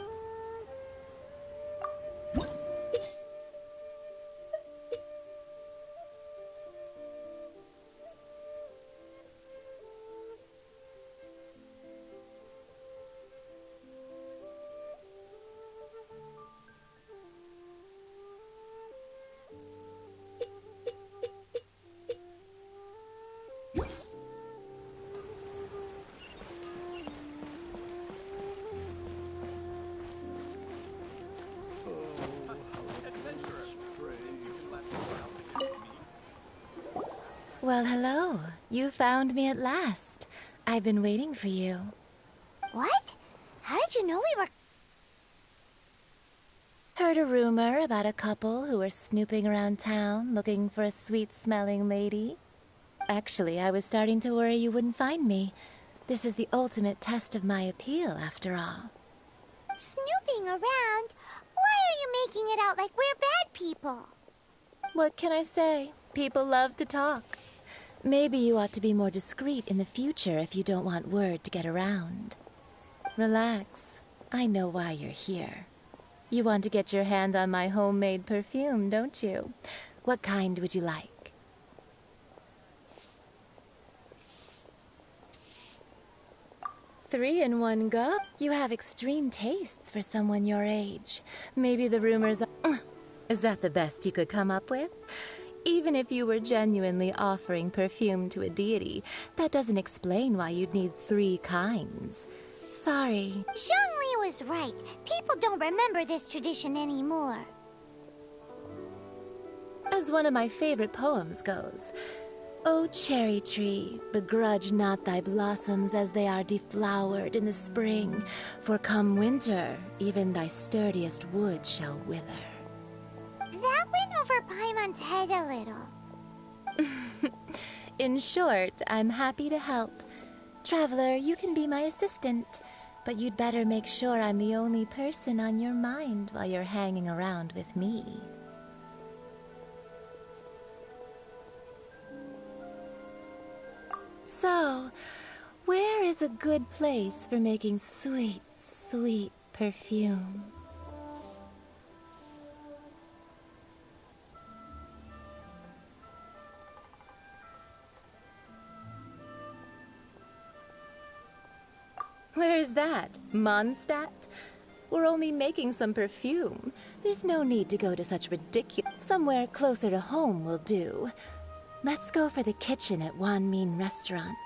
Well, hello. You found me at last. I've been waiting for you. What? How did you know we were... Heard a rumor about a couple who were snooping around town looking for a sweet-smelling lady. Actually, I was starting to worry you wouldn't find me. This is the ultimate test of my appeal, after all. Snooping around? Why are you making it out like we're bad people? What can I say? People love to talk. Maybe you ought to be more discreet in the future if you don't want word to get around. Relax. I know why you're here. You want to get your hand on my homemade perfume, don't you? What kind would you like? Three in one go? You have extreme tastes for someone your age. Maybe the rumors are... Is that the best you could come up with? Even if you were genuinely offering perfume to a deity, that doesn't explain why you'd need 3 kinds. Sorry. Zhongli was right. People don't remember this tradition anymore. As one of my favorite poems goes, "O cherry tree, begrudge not thy blossoms as they are deflowered in the spring, for come winter, even thy sturdiest wood shall wither." That went over Paimon's head a little. In short, I'm happy to help. Traveler, you can be my assistant, but you'd better make sure I'm the only person on your mind while you're hanging around with me. So, where is a good place for making sweet, sweet perfume? Where's that? Mondstadt? We're only making some perfume. There's no need to go to such ridiculous... Somewhere closer to home will do. Let's go for the kitchen at Wan Min Restaurant.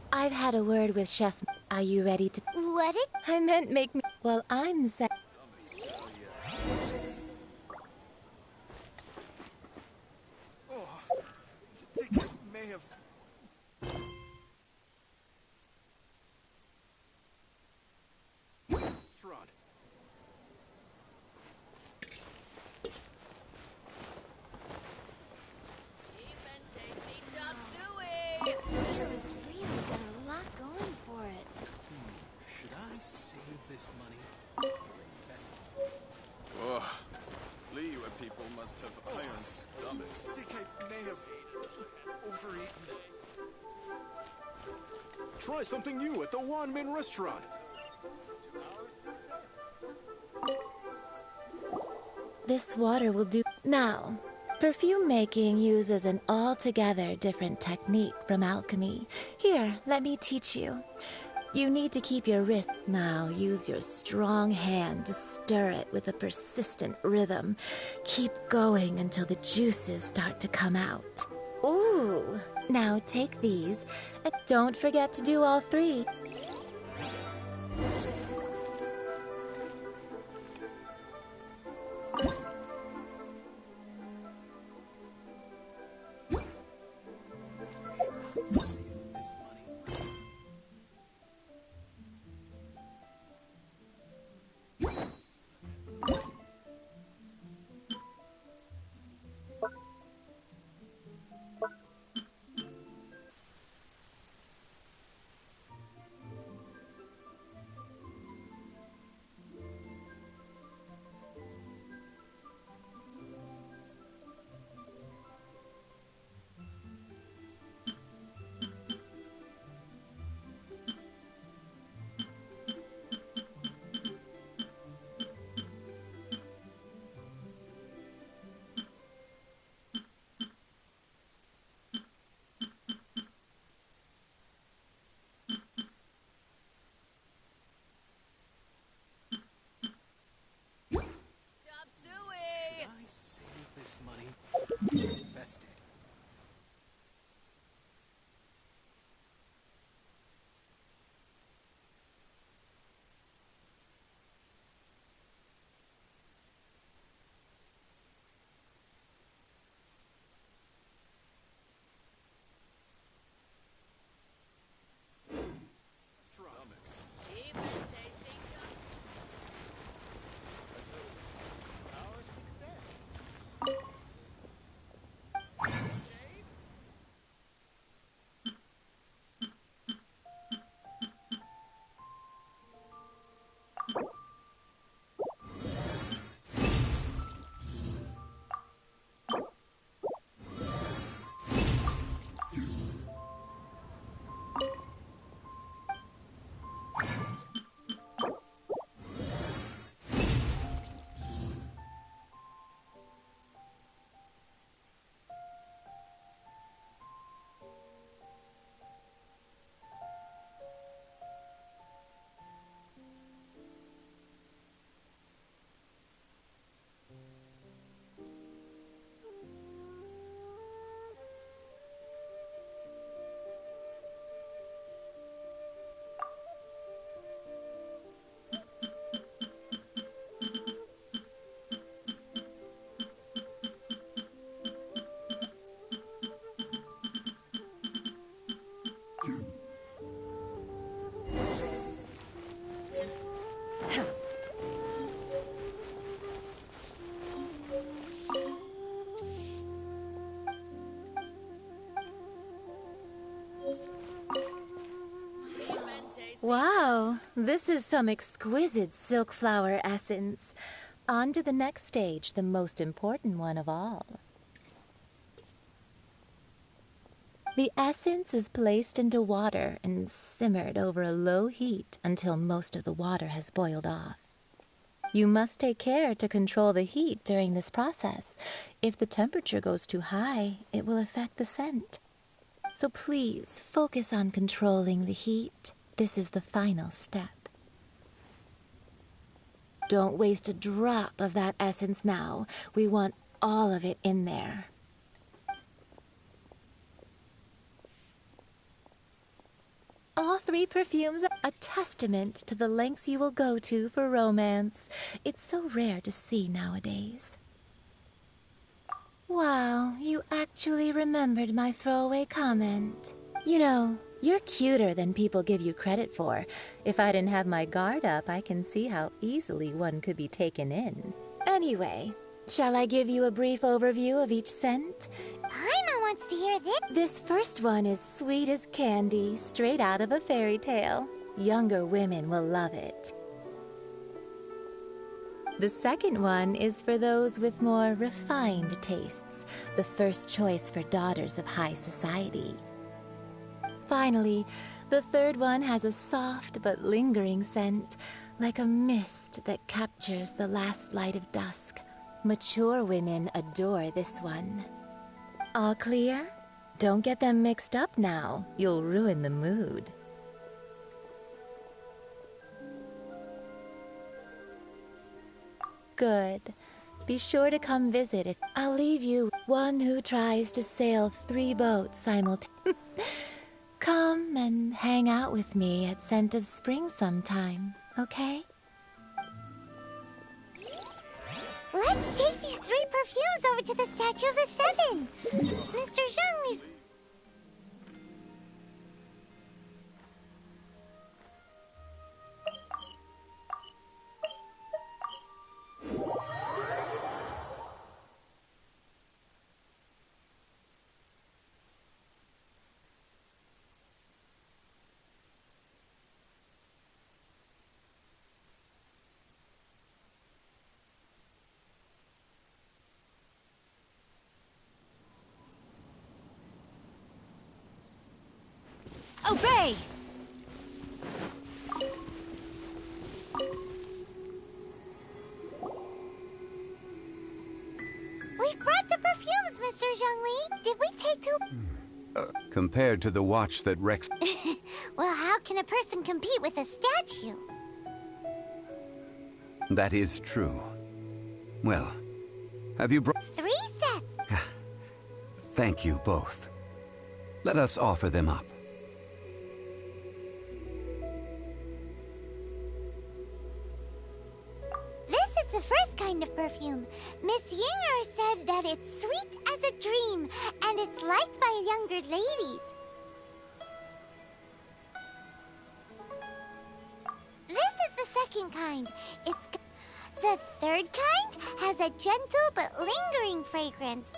I've had a word with Chef. Are you ready to... What did... I meant make me... Well, I'm set. I think I may have... Restaurant. Should I save this money? Try something new at the Wanmin restaurant. This water will do. Now, perfume making uses an altogether different technique from alchemy. Here, let me teach you. You need to keep your wrist. Now, use your strong hand to stir it with a persistent rhythm. Keep going until the juices start to come out. Ooh! Now take these, and don't forget to do all three. Infested. Wow, this is some exquisite silk flower essence. On to the next stage, the most important one of all. The essence is placed into water and simmered over a low heat until most of the water has boiled off. You must take care to control the heat during this process. If the temperature goes too high, it will affect the scent. So please focus on controlling the heat. This is the final step. Don't waste a drop of that essence now. We want all of it in there. All three perfumes are a testament to the lengths you will go to for romance. It's so rare to see nowadays. Wow, you actually remembered my throwaway comment. You know, you're cuter than people give you credit for. If I didn't have my guard up, I can see how easily one could be taken in. Anyway, shall I give you a brief overview of each scent? Paimon wants to hear this. This first one is sweet as candy, straight out of a fairy tale. Younger women will love it. The second one is for those with more refined tastes, the first choice for daughters of high society. Finally, the third one has a soft but lingering scent, like a mist that captures the last light of dusk. Mature women adore this one. All clear? Don't get them mixed up now. You'll ruin the mood. Good. Be sure to come visit if I'll leave you one who tries to sail 3 boats simultaneously. Come and hang out with me at Scent of Spring sometime, okay? Let's take these 3 perfumes over to the Statue of the Seven. Mr. Zhongli's... Obey! We've brought the perfumes, Mr. Zhongli. Did we take too... Compared to the watch that Rex... Well, how can a person compete with a statue? That is true. Well, have you brought... 3 sets. Thank you both. Let us offer them up. This is the first kind of perfume. Miss Yinger said that it's sweet as a dream, and it's liked by younger ladies. This is the second kind. The third kind has a gentle but lingering fragrance.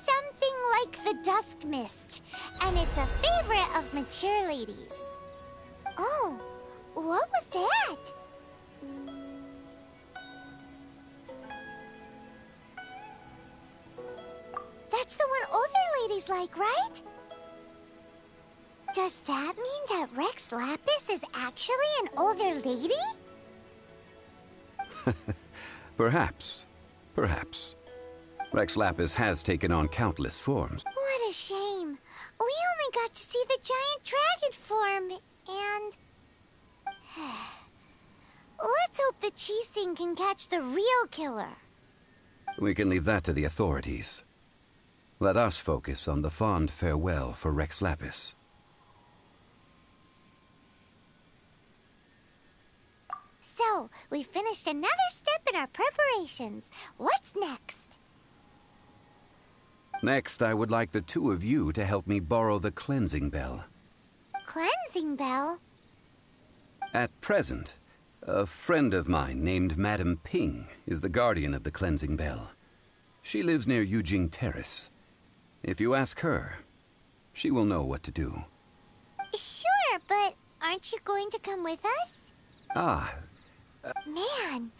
Something like the dusk mist. And it's a favorite of mature ladies. Oh, what was that? That's the one older ladies like, right? Does that mean that Rex Lapis is actually an older lady? Perhaps. Perhaps. Rex Lapis has taken on countless forms. What a shame. We only got to see the giant dragon form, and... Let's hope the Qixing can catch the real killer. We can leave that to the authorities. Let us focus on the fond farewell for Rex Lapis. So, we finished another step in our preparations. What's next? Next, I would like the 2 of you to help me borrow the cleansing bell. Cleansing bell? At present, a friend of mine named Madame Ping is the guardian of the cleansing bell. She lives near Yujing Terrace. If you ask her, she will know what to do. Sure, but aren't you going to come with us? Ah. Man.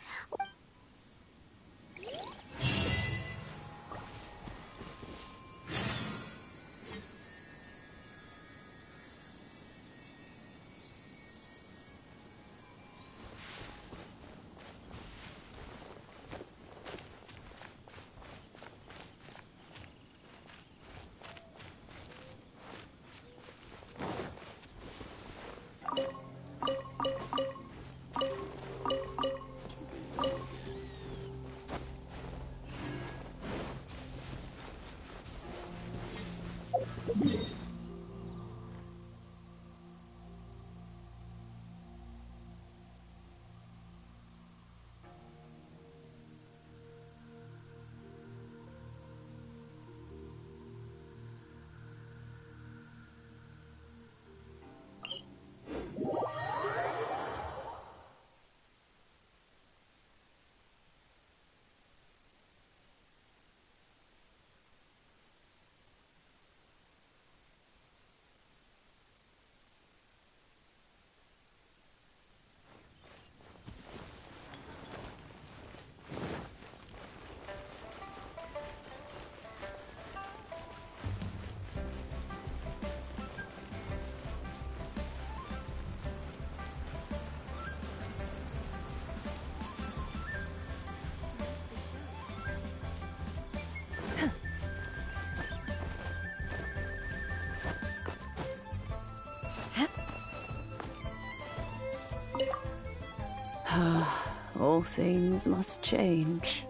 All things must change.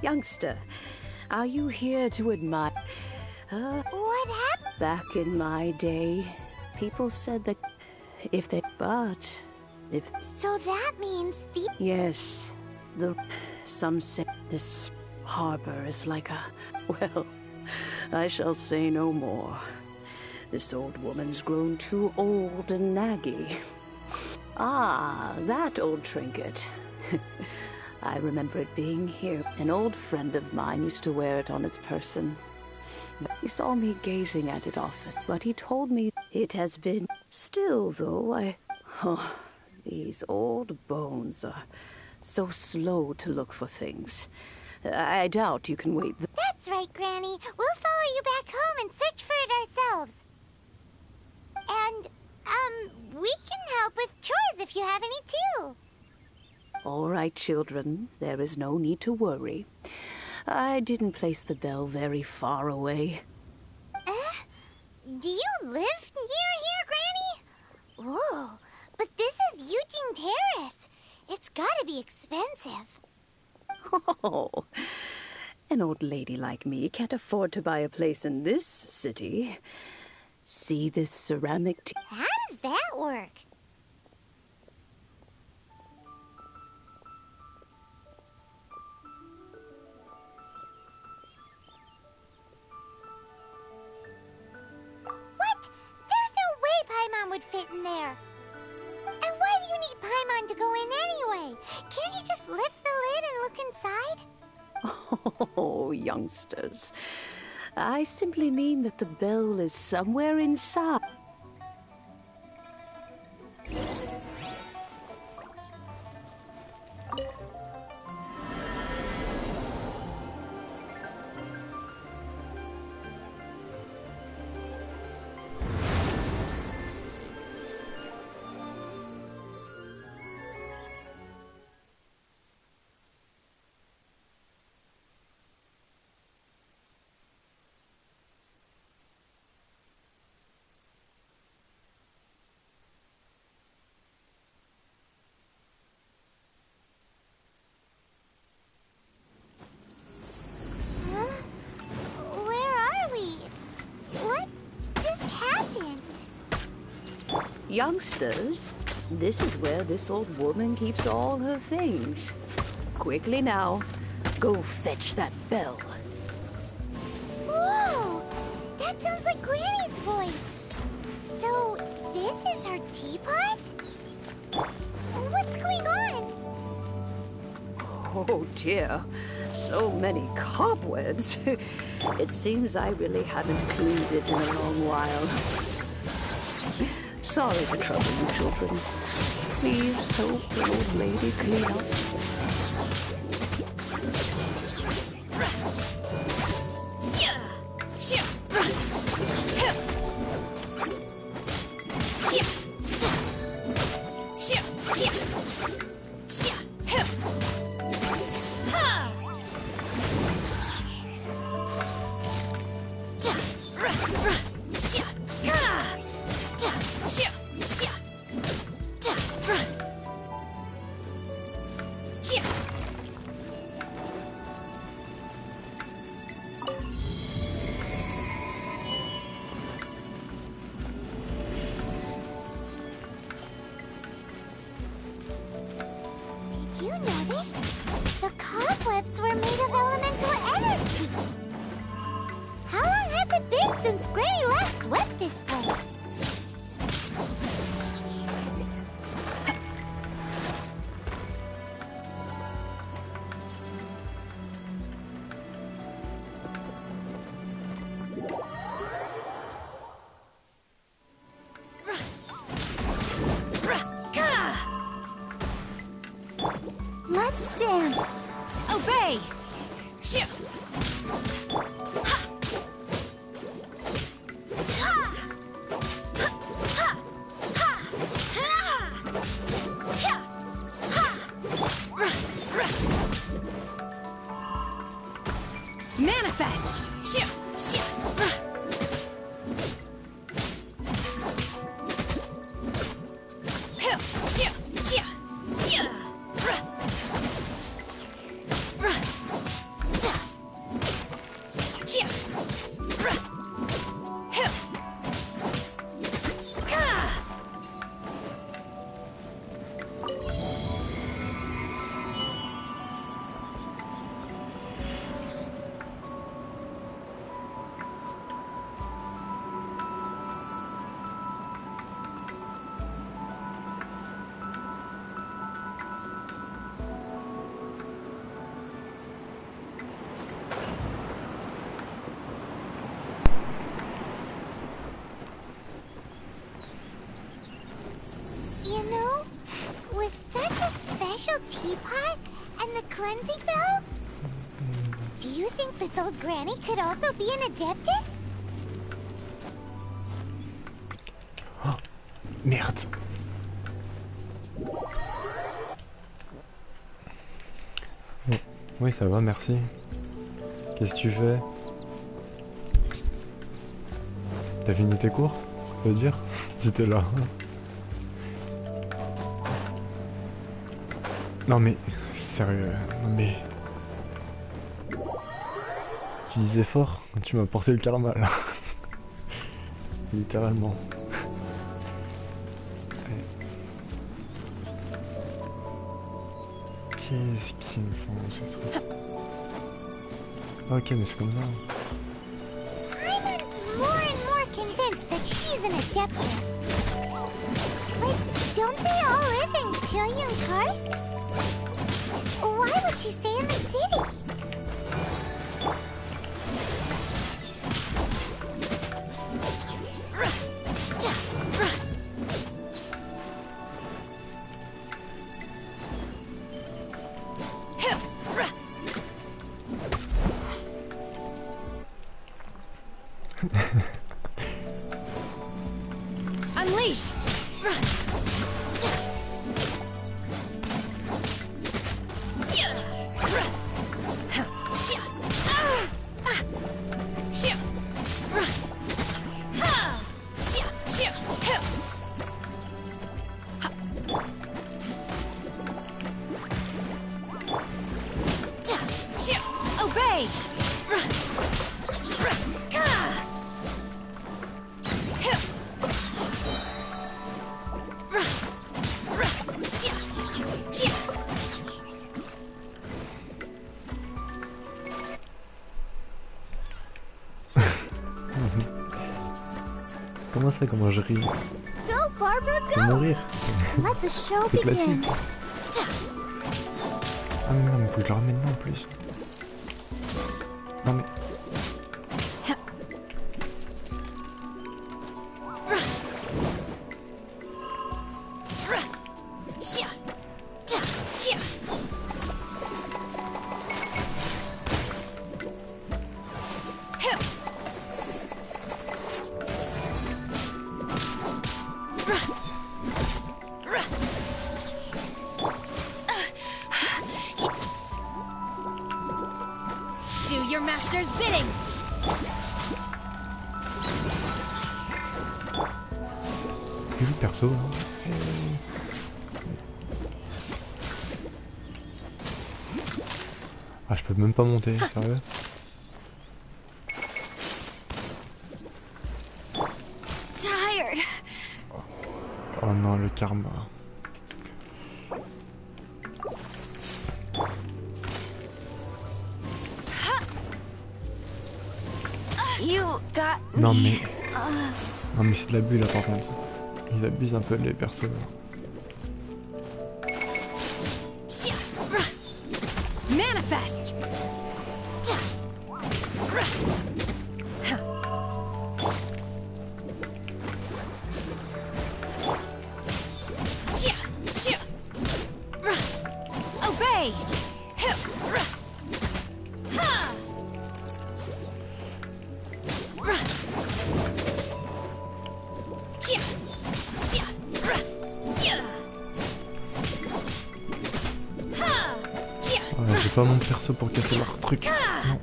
Youngster, are you here to admire... What happened? Back in my day, people said that if they... But, if... So that means the... Yes, some say this harbor is like a... Well, I shall say no more. This old woman's grown too old and naggy. Ah, that old trinket. I remember it being here. An old friend of mine used to wear it on his person. He saw me gazing at it often, but he told me it has been... Still, though, Oh, these old bones are so slow to look for things. I doubt you can wait... That's right, Granny. We'll follow you back home and search for it ourselves. And, we can help with chores if you have any, too. All right, children. There is no need to worry. I didn't place the bell very far away. Do you live near here, Granny? Whoa, but this is Eugene Terrace. It's gotta be expensive. Oh, an old lady like me can't afford to buy a place in this city. See this ceramic How does that work? What? There's no way Paimon would fit in there. And why do you need Paimon to go in anyway? Can't you just lift the lid and look inside? Oh, youngsters. I simply mean that the bell is somewhere inside. Youngsters, this is where this old woman keeps all her things. Quickly now, go fetch that bell. Whoa! That sounds like Granny's voice. So, this is her teapot? What's going on? Oh dear, so many cobwebs. It seems I really haven't cleaned it in a long while. Sorry to trouble you, children. Please help the old lady clean up. Did you notice? The cobwebs were made of elemental energy. How long has it been since Granny last swept this place? Let's dance. Obey! Manifest! teapot and the cleansing bell? Do you think this old granny could also be an adeptus? Oh, merde. Oh, oui, ça va, merci. Qu'est-ce que tu fais? T'as fini tes cours? Ça veut dire? C'était là. Non mais, sérieux, non mais... Tu disais fort, tu m'as porté le karma là. Littéralement. Qu'est-ce qu'ils me font ce truc? Ok, mais c'est comme ça. Hyman's more and more convinced that she's an adeptus. But don't they all live in Pyongyang Karst? Why would she stay in the city? Unleash! Obey! Comment ça, comment je ris? Go, Barbara, Je vais go! mourir. Let the show C'est begin. classique. Ah mais non, mais faut que je le ramène là en plus. Non mais... Do your master's bidding! J'ai vu le perso là. Ah je peux même pas monter, sérieux? Tired! Oh non, le karma. You got Non me. mais... Non mais c'est de l'abus là par contre. Ils abusent un peu les persos là. Manifest! Obey! Ouais, j'ai pas mon perso pour casser leur truc. Non.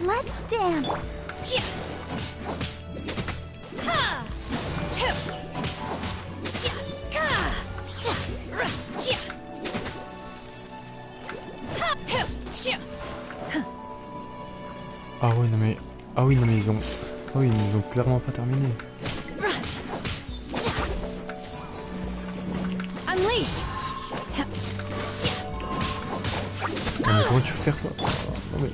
Let's dance. Ah oui non mais... Ah oui non mais ils ont... Ah oui mais ils ont clairement pas terminé. Unleash! Non mais comment tu peux faire ça? Non mais...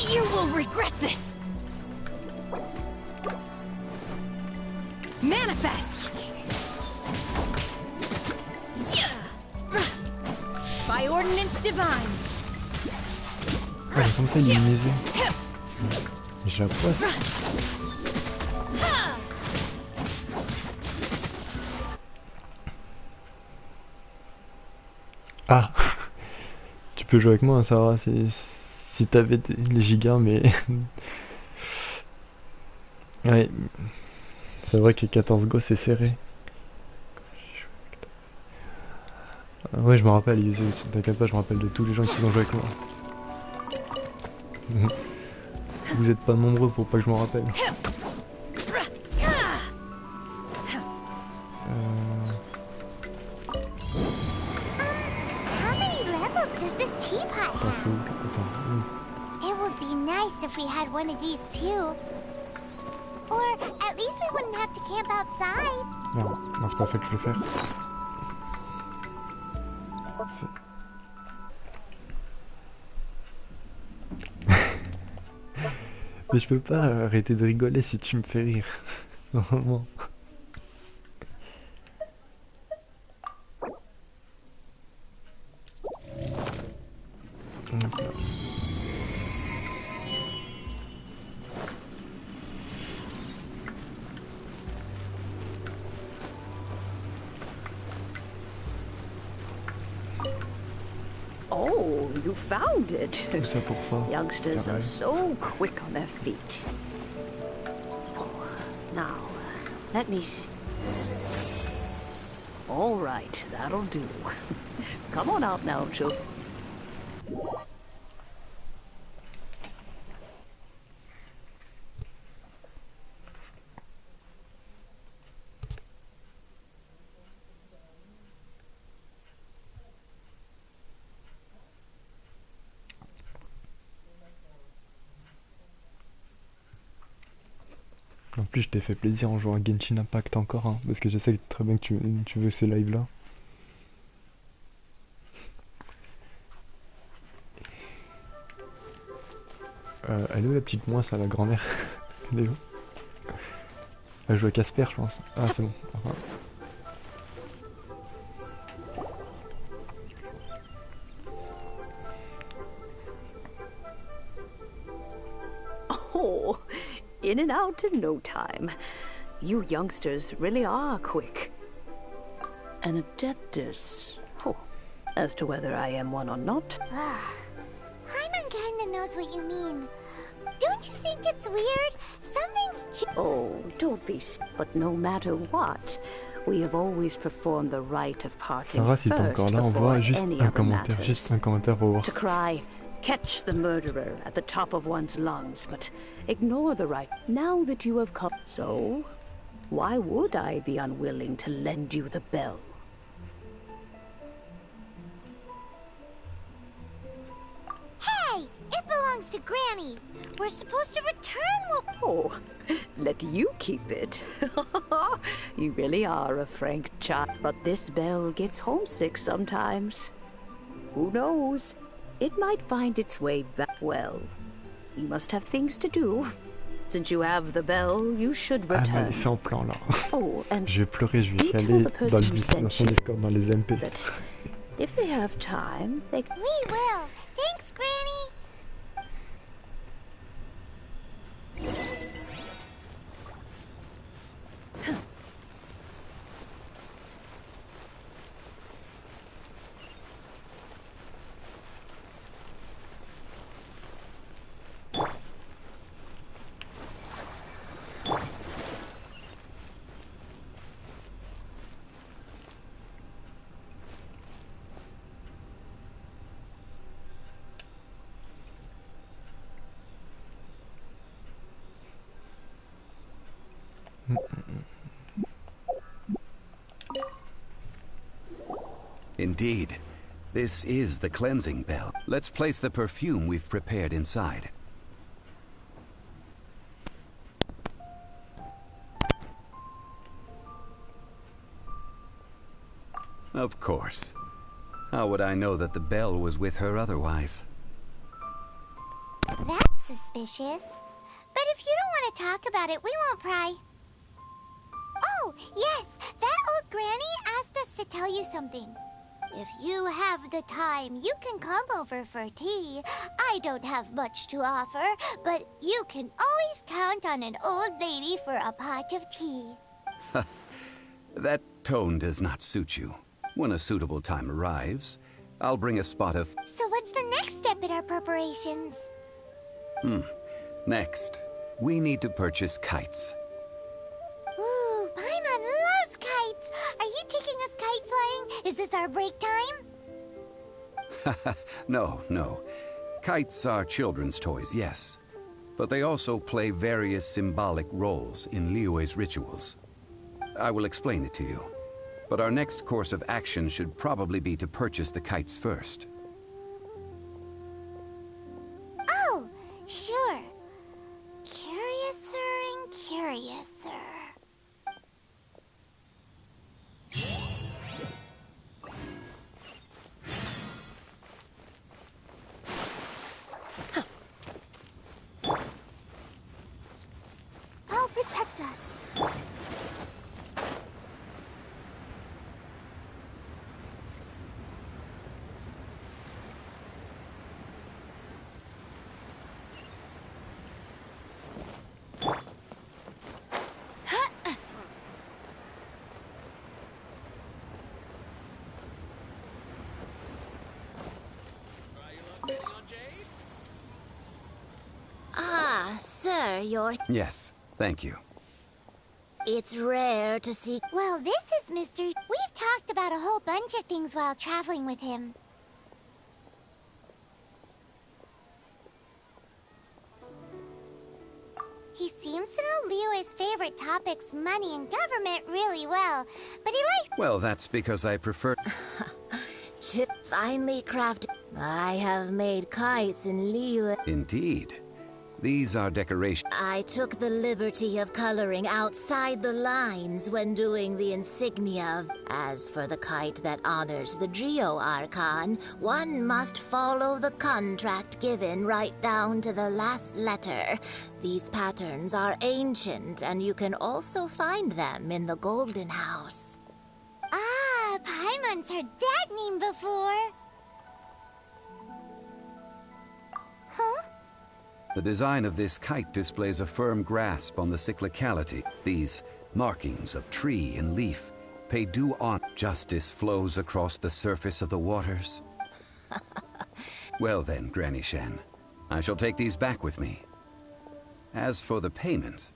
You will regret this! Manifest! By ordinance divine. Ah, j'ai commencé à l'immuniser. J'ai la poisse. Ah, tu peux jouer avec moi, Sarah, si t'avais les gigas, mais... Ouais, c'est vrai que 14 go c'est serré. Ouais, je me rappelle, t'inquiète pas, je me rappelle de tous les gens qui ont joué avec moi. Vous êtes pas nombreux pour pas que je m'en rappelle. It would be nice if we had one of these too. Or at least we wouldn't have to camp outside. Non, non, c'est pas ça que je veux faire. Mais je peux pas arrêter de rigoler si tu me fais rire. Normalement. Oh, you found it. Tout ça pour ça. Youngsters are so quick on their feet. Oh, now, let me see. All right, that'll do. Come on out now, children. En plus, je t'ai fait plaisir en jouant à Genshin Impact encore, hein, parce que je sais très bien que tu veux ces lives-là. Elle est où la petite mousse à la grand-mère? Elle est où? Elle joue à Casper, je pense. Ah, c'est bon. Enfin. Oh, in and out in no time. You youngsters really are quick. An adeptus. Oh, as to whether I am one or not. Paimon kinda knows what you mean. Don't you think it's weird? Something's... Oh, don't be... But no matter what, we have always performed the rite of parting Sarah, si t'es encore là, envoie juste un commentaire pour voir. To cry, catch the murderer at the top of one's lungs, but ignore the right. Now that you have come... So, why would I be unwilling to lend you the bell? Hey! It belongs to Granny! We're supposed to return what... Oh, let you keep it. You really are a frank child. But this bell gets homesick sometimes. Who knows? It might find its way back. Well, you must have things to do. Since you have the bell, you should return. Ah, mais c'est en plan là. Oh, and je vais pleurer, je vais chialer dans son Discord, dans les MP. If they have time, they... We will! Thanks, Granny! Indeed. This is the cleansing bell. Let's place the perfume we've prepared inside. Of course. How would I know that the bell was with her otherwise? That's suspicious. But if you don't want to talk about it, we won't pry. Oh, yes! That old granny asked us to tell you something. If you have the time, you can come over for tea. I don't have much to offer, but you can always count on an old lady for a pot of tea. That tone does not suit you. When a suitable time arrives, I'll bring a spot of... So what's the next step in our preparations? Next, we need to purchase kites. Ooh, Paimon loves kites! Are you taking us kite flying? Is this our break time? No. Kites are children's toys, yes. But they also play various symbolic roles in Liyue's rituals. I will explain it to you. But our next course of action should probably be to purchase the kites first. Oh, sure. Curiouser and curiouser. I'll protect us. Ah, sir, you're... Yes, thank you. It's rare to see... Well, this is Mr. We've talked about a whole bunch of things while traveling with him. He seems to know Liyue's favorite topics, money and government, really well. But he likes... Well, that's because I prefer... Chip finely crafted. I have made kites in Liyue. Indeed. These are decorations. I took the liberty of coloring outside the lines when doing the insignia. As for the kite that honors the Geo Archon, one must follow the contract given right down to the last letter. These patterns are ancient, and you can also find them in the Golden House. Ah, Paimon's heard that name before. Huh? The design of this kite displays a firm grasp on the cyclicality. These markings of tree and leaf pay due on. Justice flows across the surface of the waters. Well then, Granny Shan, I shall take these back with me. As for the payment...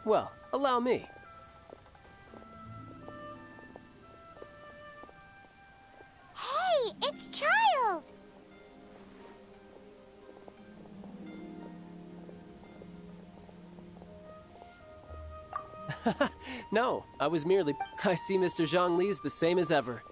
Well, allow me. Hey, it's Child! No, I was merely... I see Mr. Zhongli's the same as ever.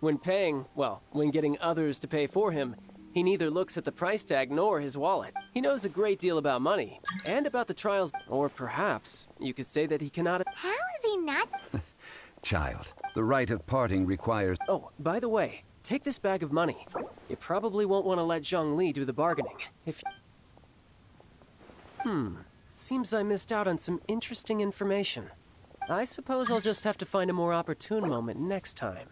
When paying, well, when getting others to pay for him, he neither looks at the price tag nor his wallet. He knows a great deal about money, and about the trials, or perhaps you could say that he cannot... How is he not... Child, the rite of parting requires... Oh, by the way, take this bag of money. You probably won't want to let Zhongli do the bargaining. If... Seems I missed out on some interesting information. I suppose I'll just have to find a more opportune moment next time.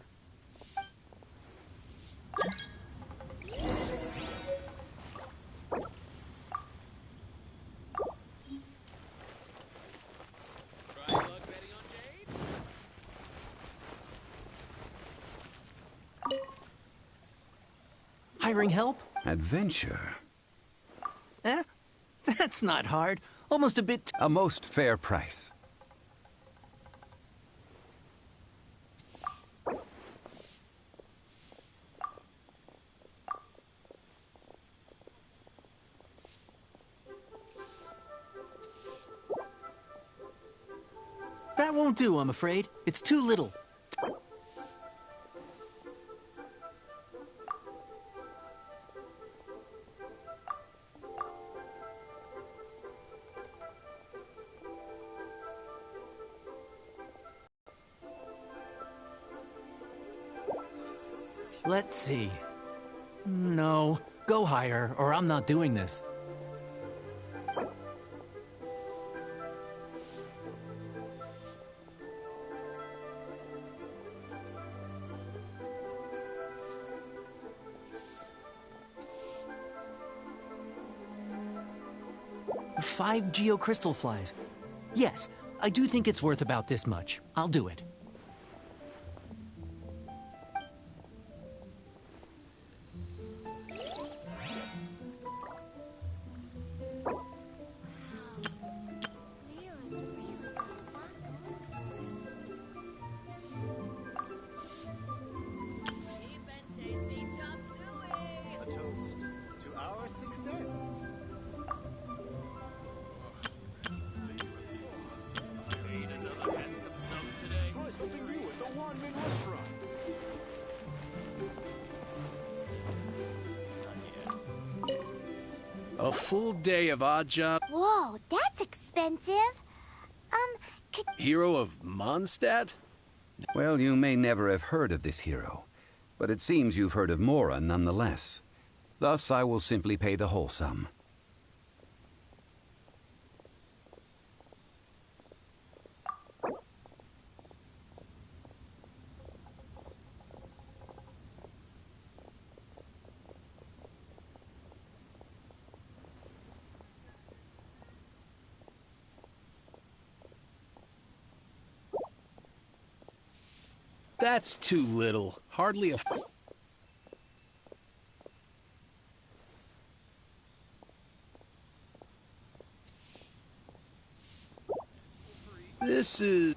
Hiring help? Adventure? That's not hard. Almost a bit... A most fair price. That won't do, I'm afraid. It's too little. Let's see. No, go higher, or I'm not doing this. 5 geocrystal flies. Yes, I do think it's worth about this much. I'll do it. A toast to our success. Need another handsome sum today? Try something new at the Wanmin restaurant. A full day of odd job. Whoa, that's expensive. Hero of Mondstadt? Well, you may never have heard of this hero, but it seems you've heard of Mora nonetheless. Thus, I will simply pay the whole sum. That's too little. Hardly a... This is...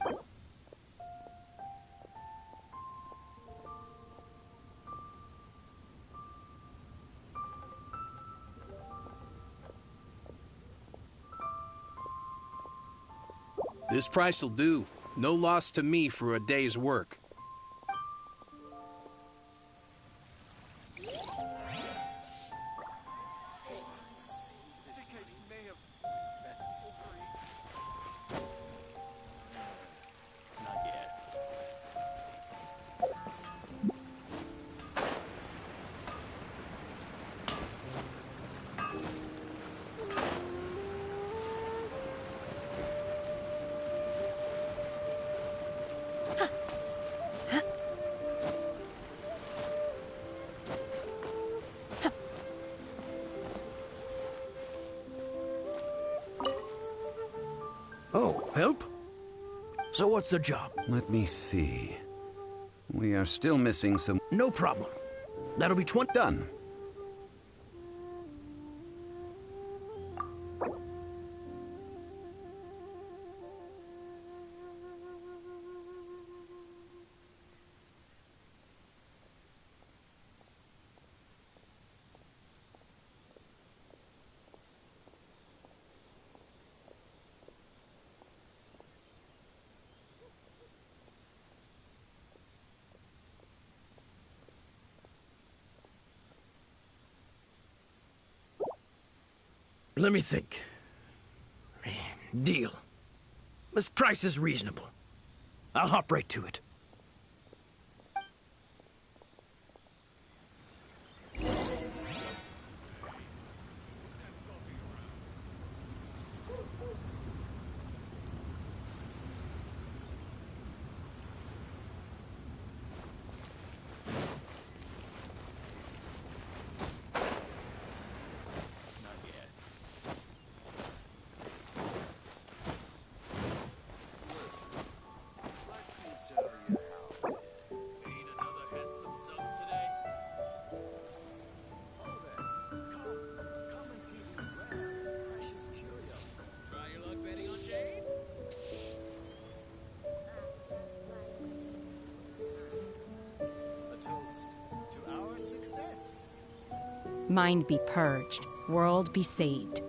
This price will do. No loss to me for a day's work. Oh, help? So what's the job? Let me see. We are still missing some... No problem. That'll be 20... Done. Let me think. Deal. This price is reasonable. I'll hop right to it. Mind be purged, world be saved.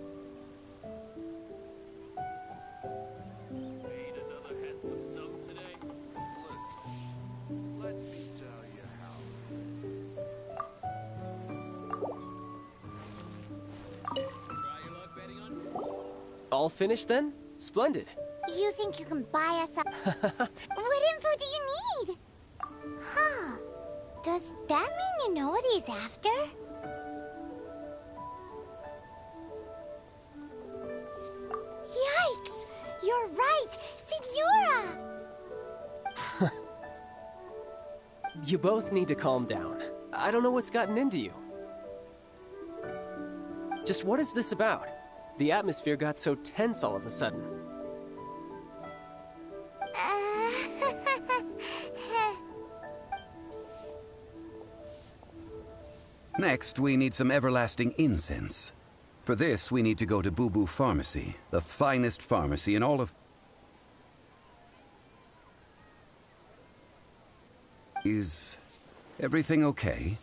All finished then? Splendid. You think you can buy us a... What info do you need? Huh. Does that mean you know what he's after? Yikes! You're right! Signora! You both need to calm down. I don't know what's gotten into you. Just what is this about? The atmosphere got so tense all of a sudden. Next, we need some everlasting incense. For this, we need to go to Boo Boo Pharmacy, the finest pharmacy in all of... Is everything okay?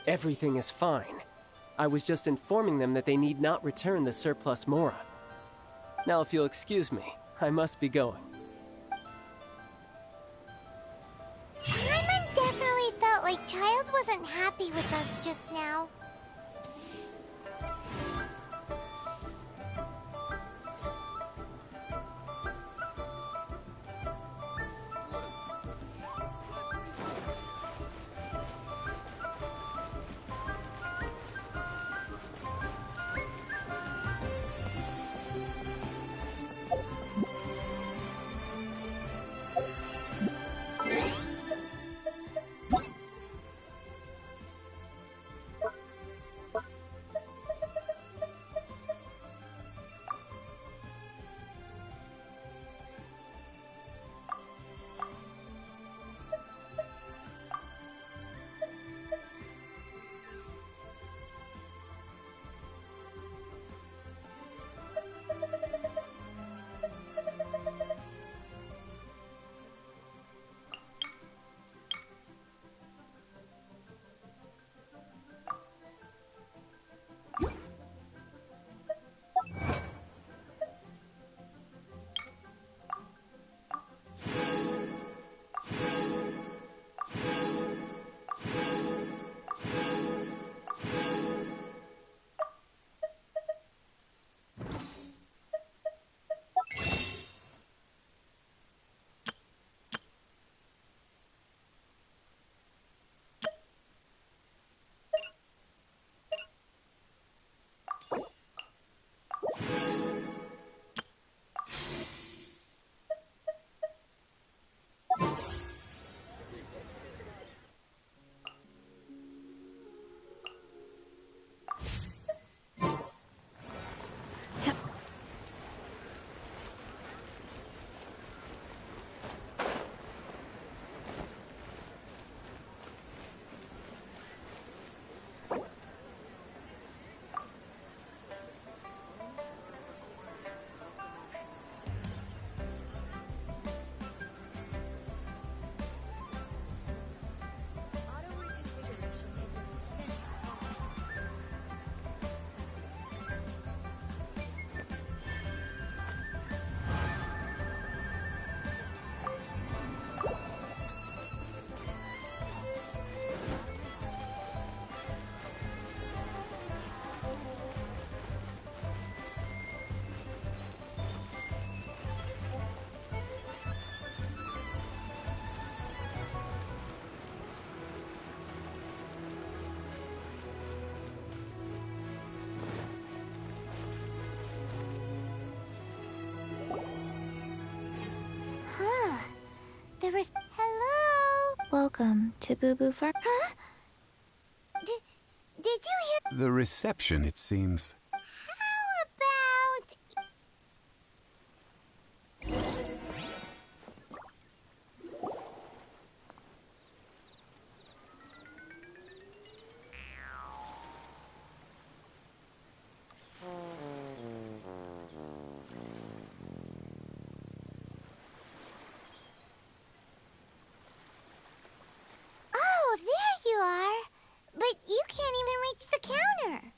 Everything is fine. I was just informing them that they need not return the surplus Mora. Now, if you'll excuse me, I must be going. Paimon definitely felt like Child wasn't happy with us just now. Hello? Welcome to Boo Boo Farm. Huh? Did you hear? The reception, it seems. How about... Oh, there you are. But you can't even reach the counter.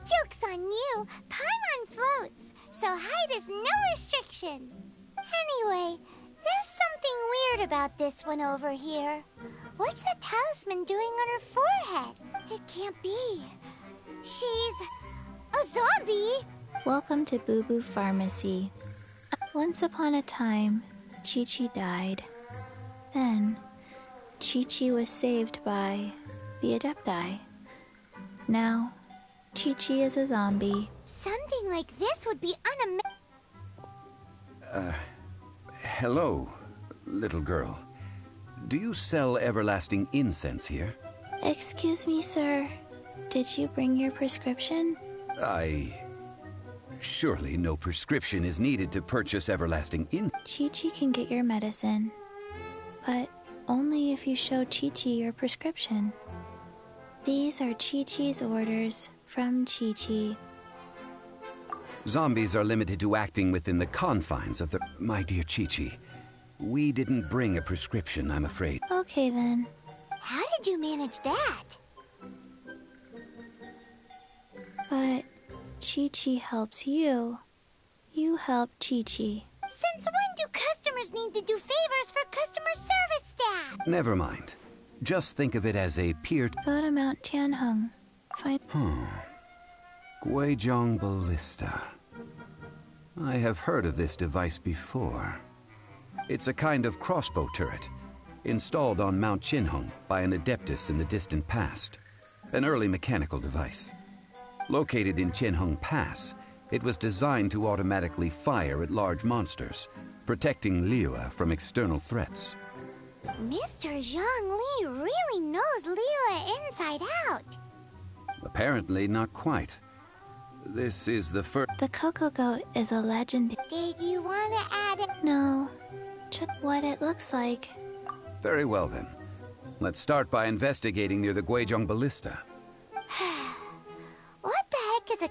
Joke's on you. Paimon floats, so height is no restriction. Anyway, there's something weird about this one over here. What's the talisman doing on her forehead? It can't be. She's a zombie. Welcome to Boo Boo Pharmacy. Once upon a time, Chi-Chi died. Then, Chi-Chi was saved by the Adepti. Now, Chi-Chi is a zombie. Something like this would be Hello, little girl. Do you sell everlasting incense here? Excuse me, sir. Did you bring your prescription? Surely no prescription is needed to purchase everlasting in. Chi-Chi can get your medicine, but only if you show Chi-Chi your prescription. These are Chi-Chi's orders from Chi-Chi. Zombies are limited to acting within the confines of the... My dear Chi-Chi, we didn't bring a prescription, I'm afraid. Okay then. How did you manage that? But Chi-Chi helps you. You help Chi-Chi. Since when do customers need to do favors for customer service staff? Never mind. Just think of it as a peer... Go to Mount Tianheng. Find... Guizhong Ballista. I have heard of this device before. It's a kind of crossbow turret, installed on Mount Qinheng by an adeptus in the distant past. An early mechanical device. Located in Qinheng Pass, it was designed to automatically fire at large monsters, protecting Liyue from external threats. Mr. Zhang Li really knows Liyue inside out. Apparently not quite. This is the first... The Coco Goat is a legend. Did you want to add it? No, just what it looks like. Very well then. Let's start by investigating near the Guizhong Ballista. What the heck is a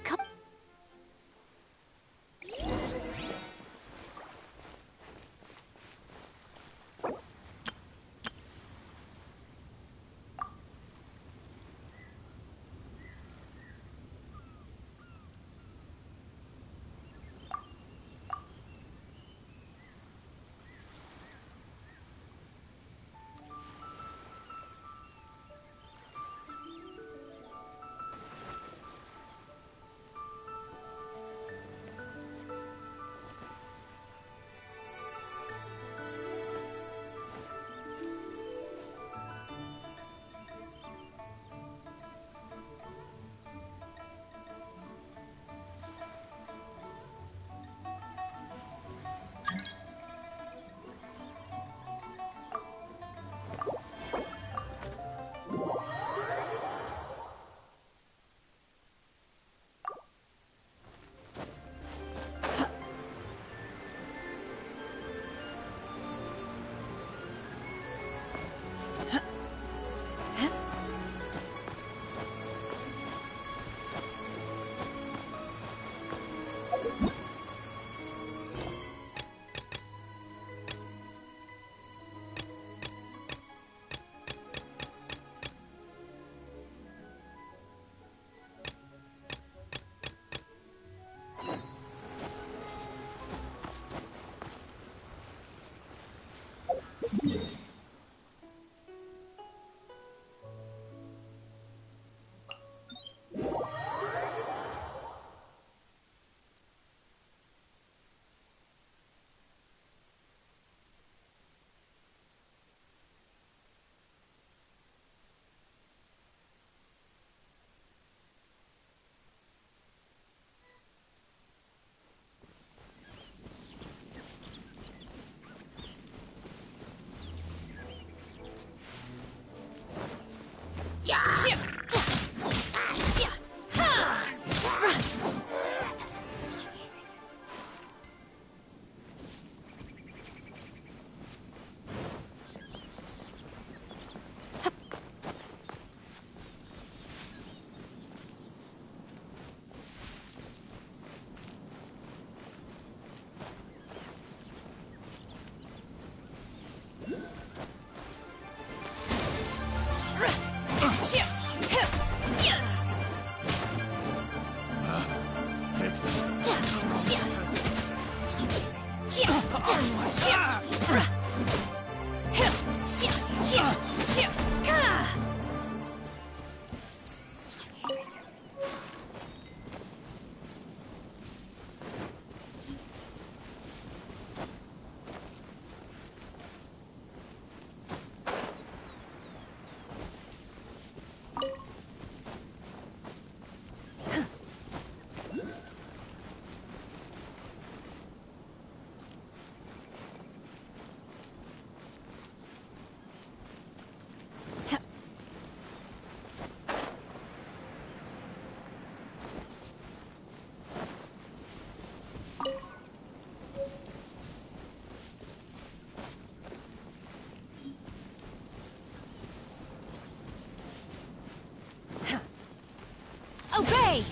Obey!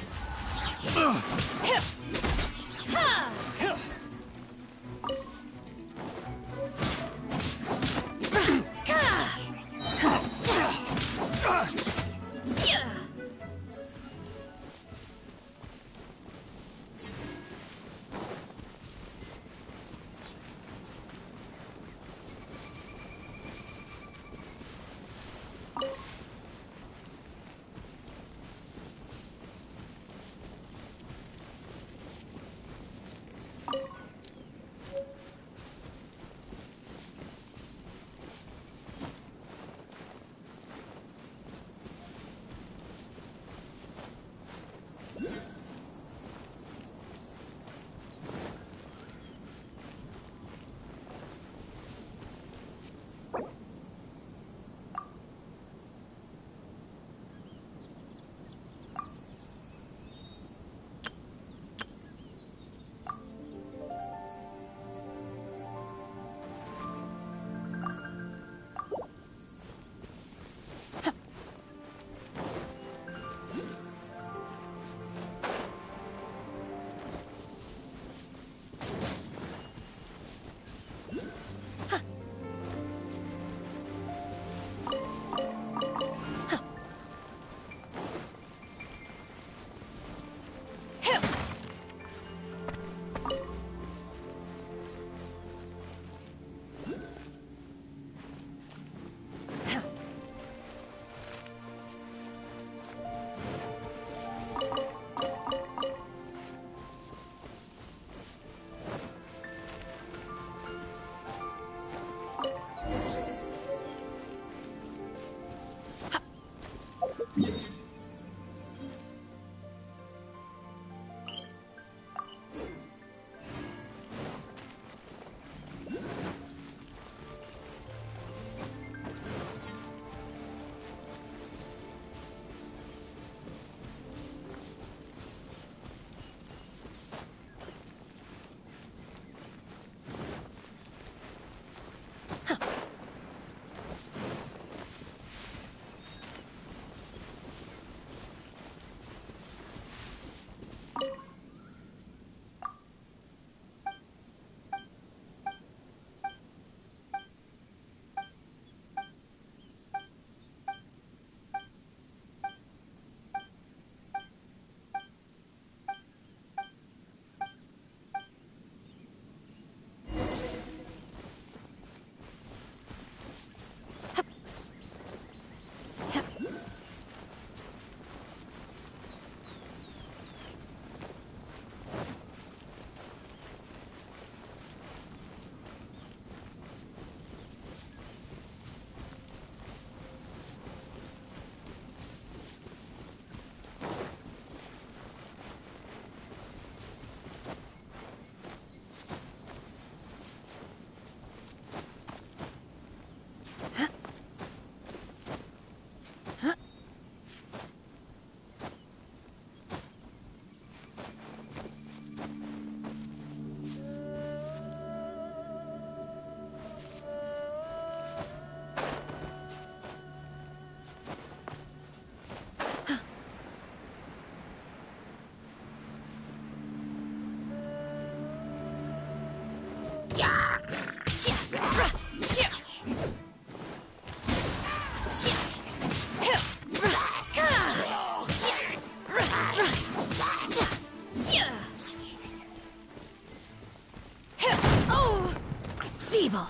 Feeble.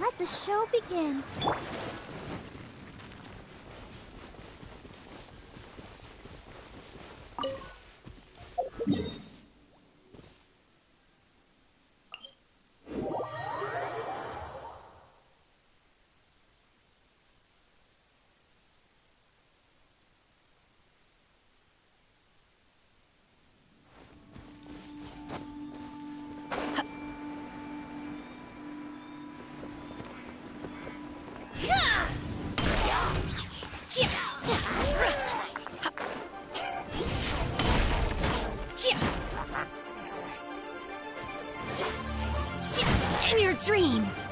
Let the show begin. In your dreams!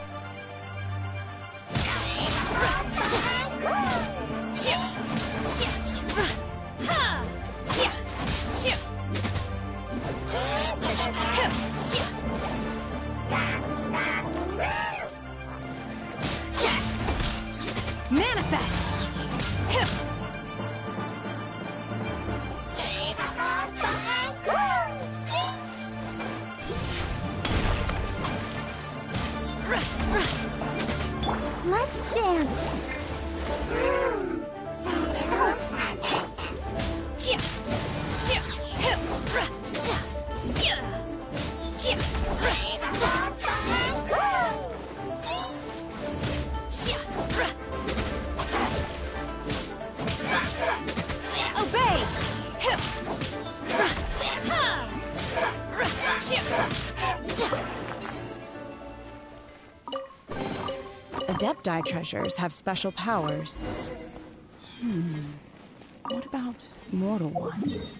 that best! Let's dance. Obey! Adepti treasures have special powers. What about mortal ones?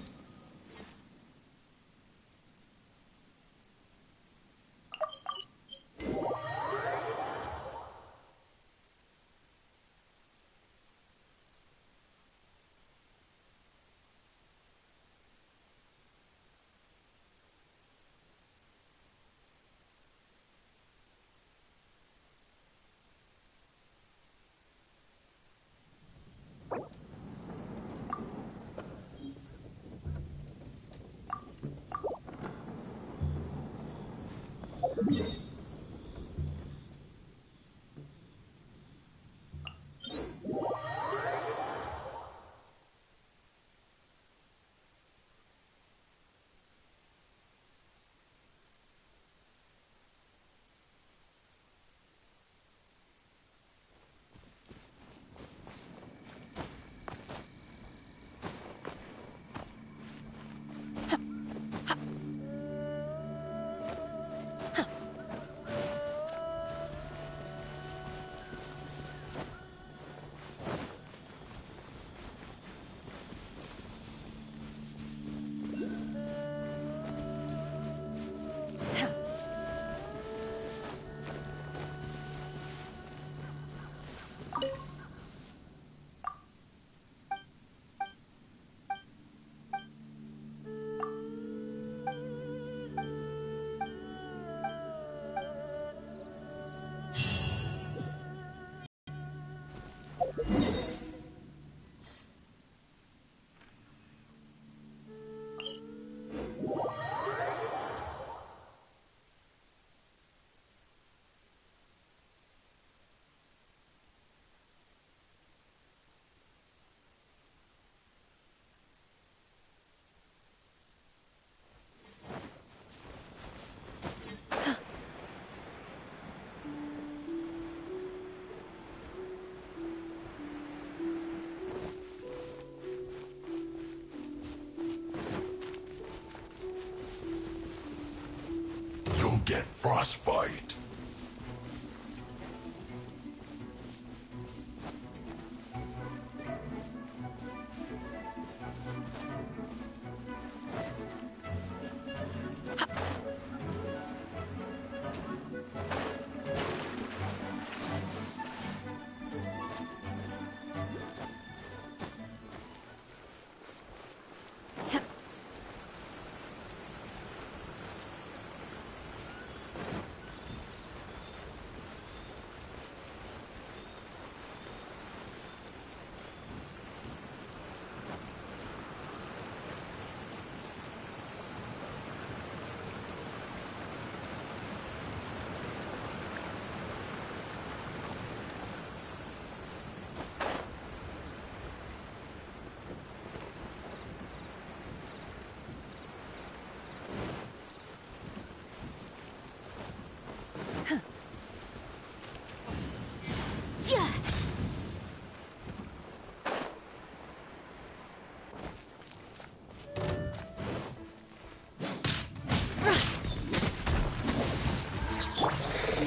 Get frostbite.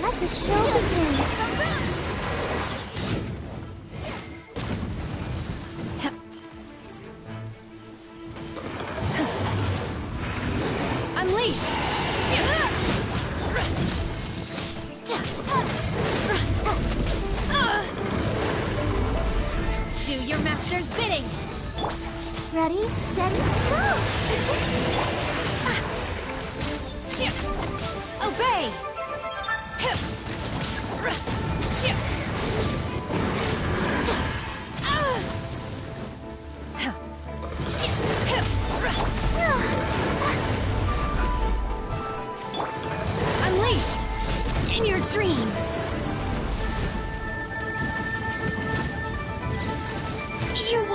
Let the show begin. Unleash! Do your master's bidding! Ready, steady, go! Obey!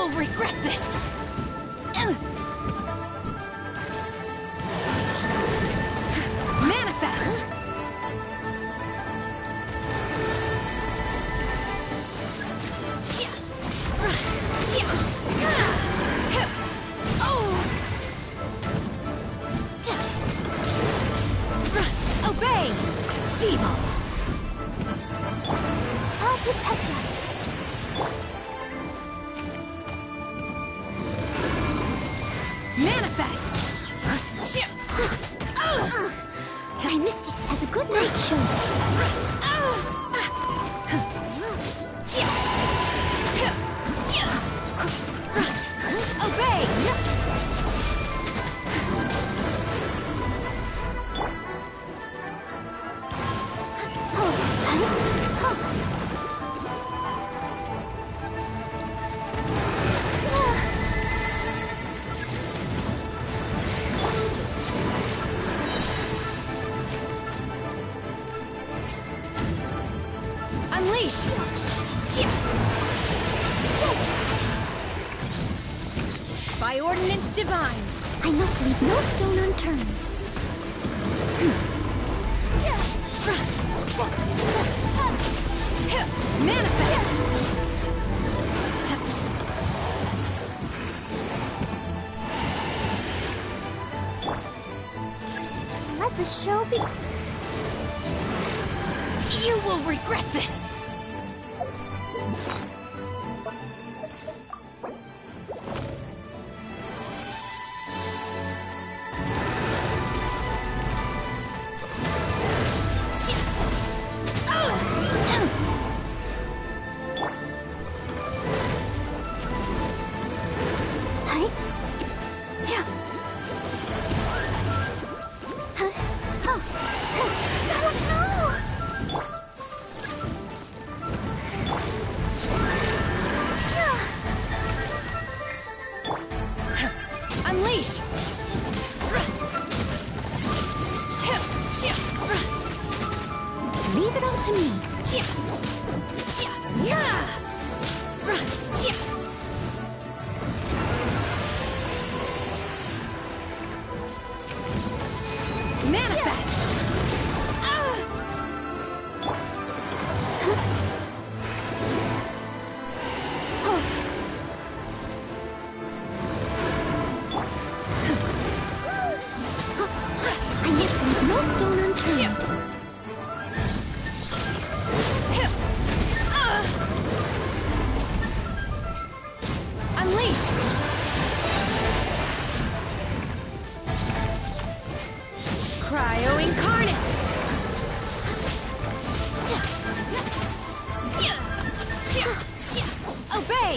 will regret this! Manifest! Obey! Feeble! I'll protect us. Manifest! I missed it as a good night show. Obey! Unleash! By ordinance divine! I must leave no stone unturned. Manifest! Let the show be. You will regret this! Unleash! Leave it all to me. Manifest! I must leave no stone unturned. Unleash! Cryo incarnate! Obey!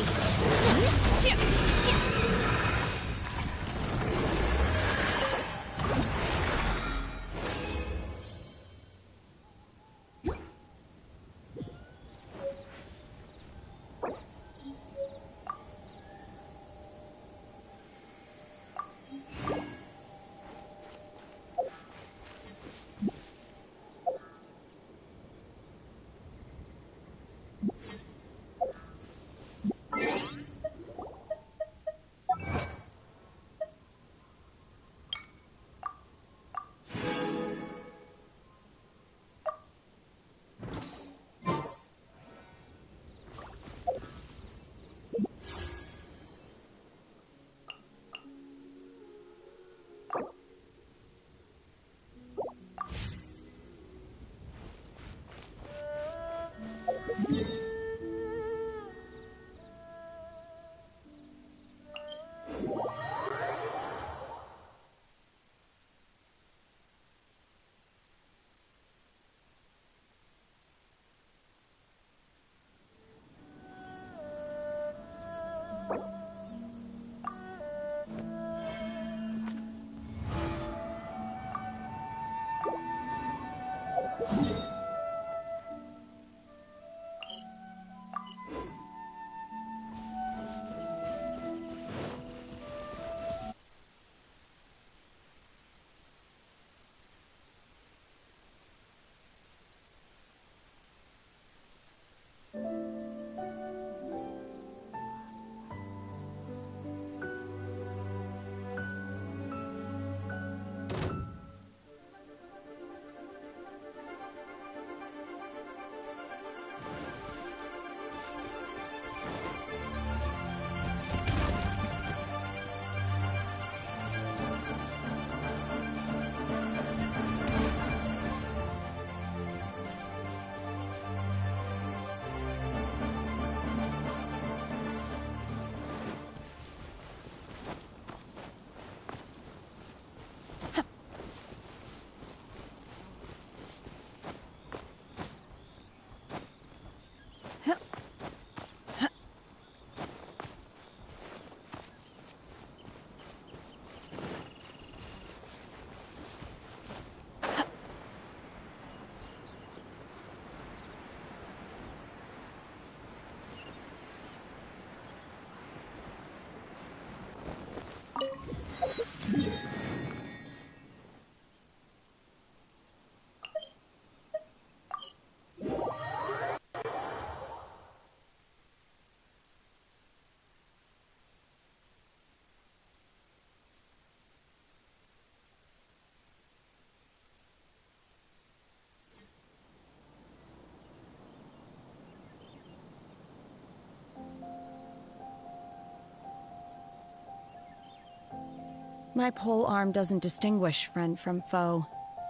My pole arm doesn't distinguish friend from foe,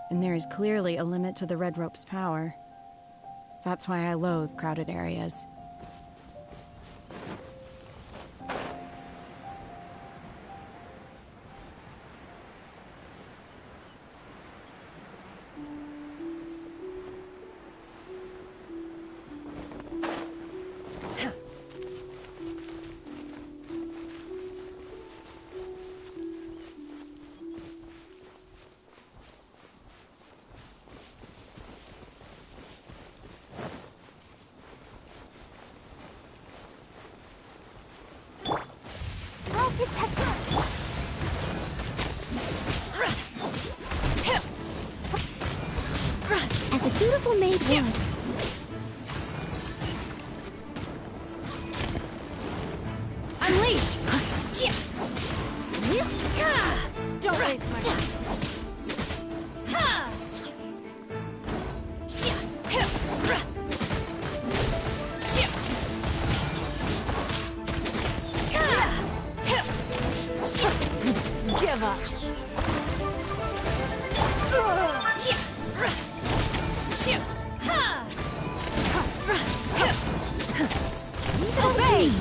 and there is clearly a limit to the red rope's power. That's why I loathe crowded areas. Protect us! As a dutiful maid would. Unleash! Don't waste my time. Give up. Obey!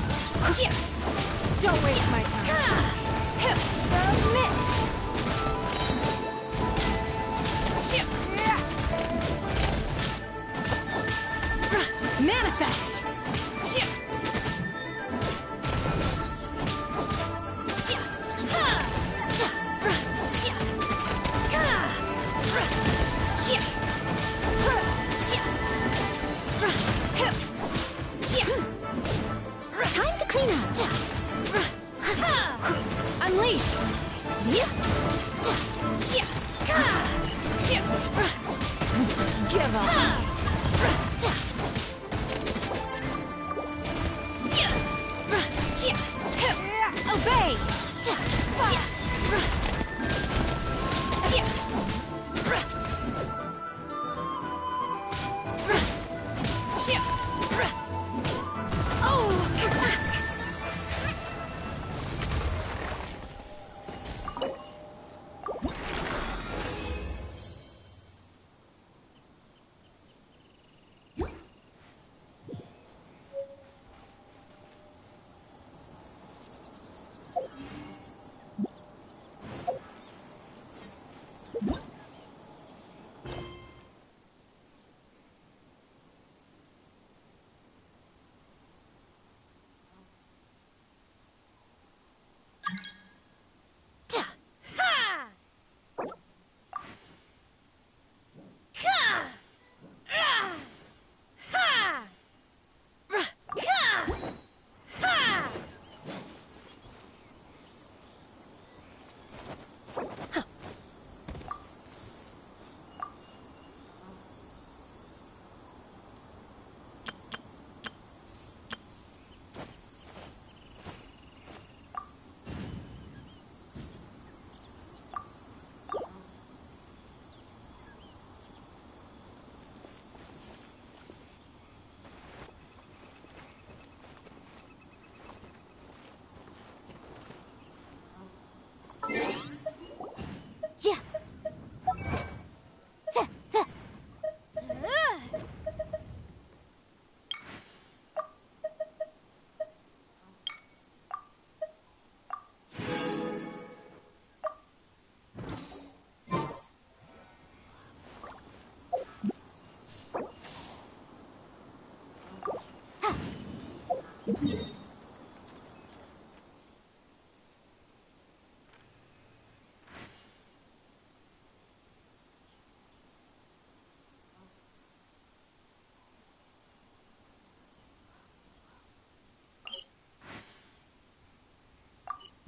Don't waste my time. Submit! Manifest! Time to clean up. Unleash! Give up! Obey!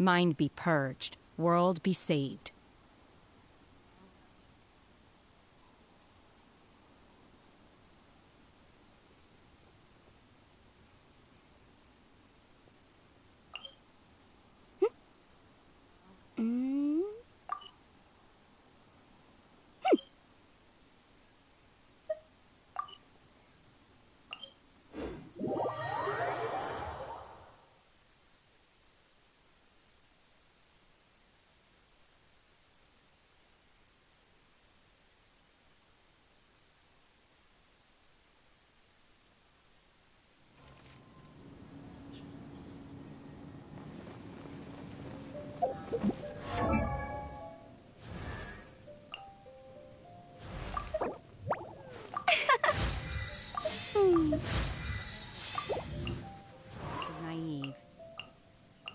Mind be purged, world be saved.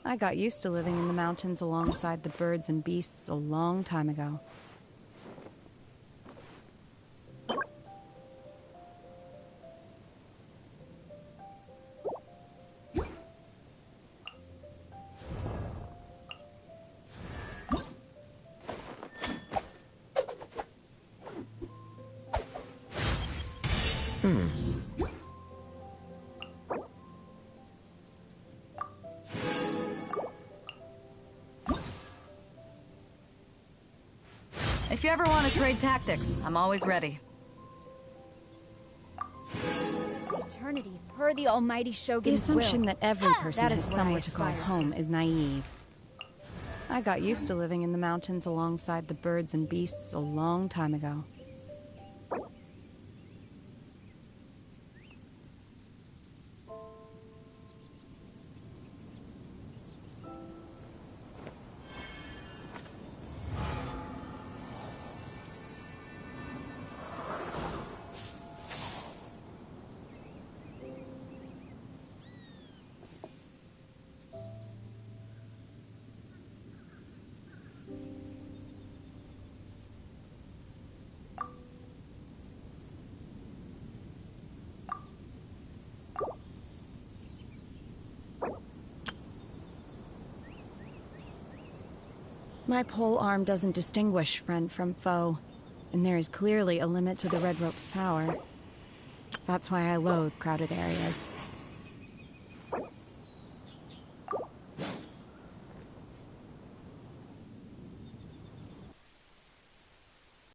I got used to living in the mountains alongside the birds and beasts a long time ago. If you ever want to trade tactics, I'm always ready. Eternity, per the almighty The Shogun's assumption will. that every person That has is what I somewhere to call aspire home is naive. I got used to living in the mountains alongside the birds and beasts a long time ago. My pole arm doesn't distinguish friend from foe, and there is clearly a limit to the red rope's power. That's why I loathe crowded areas.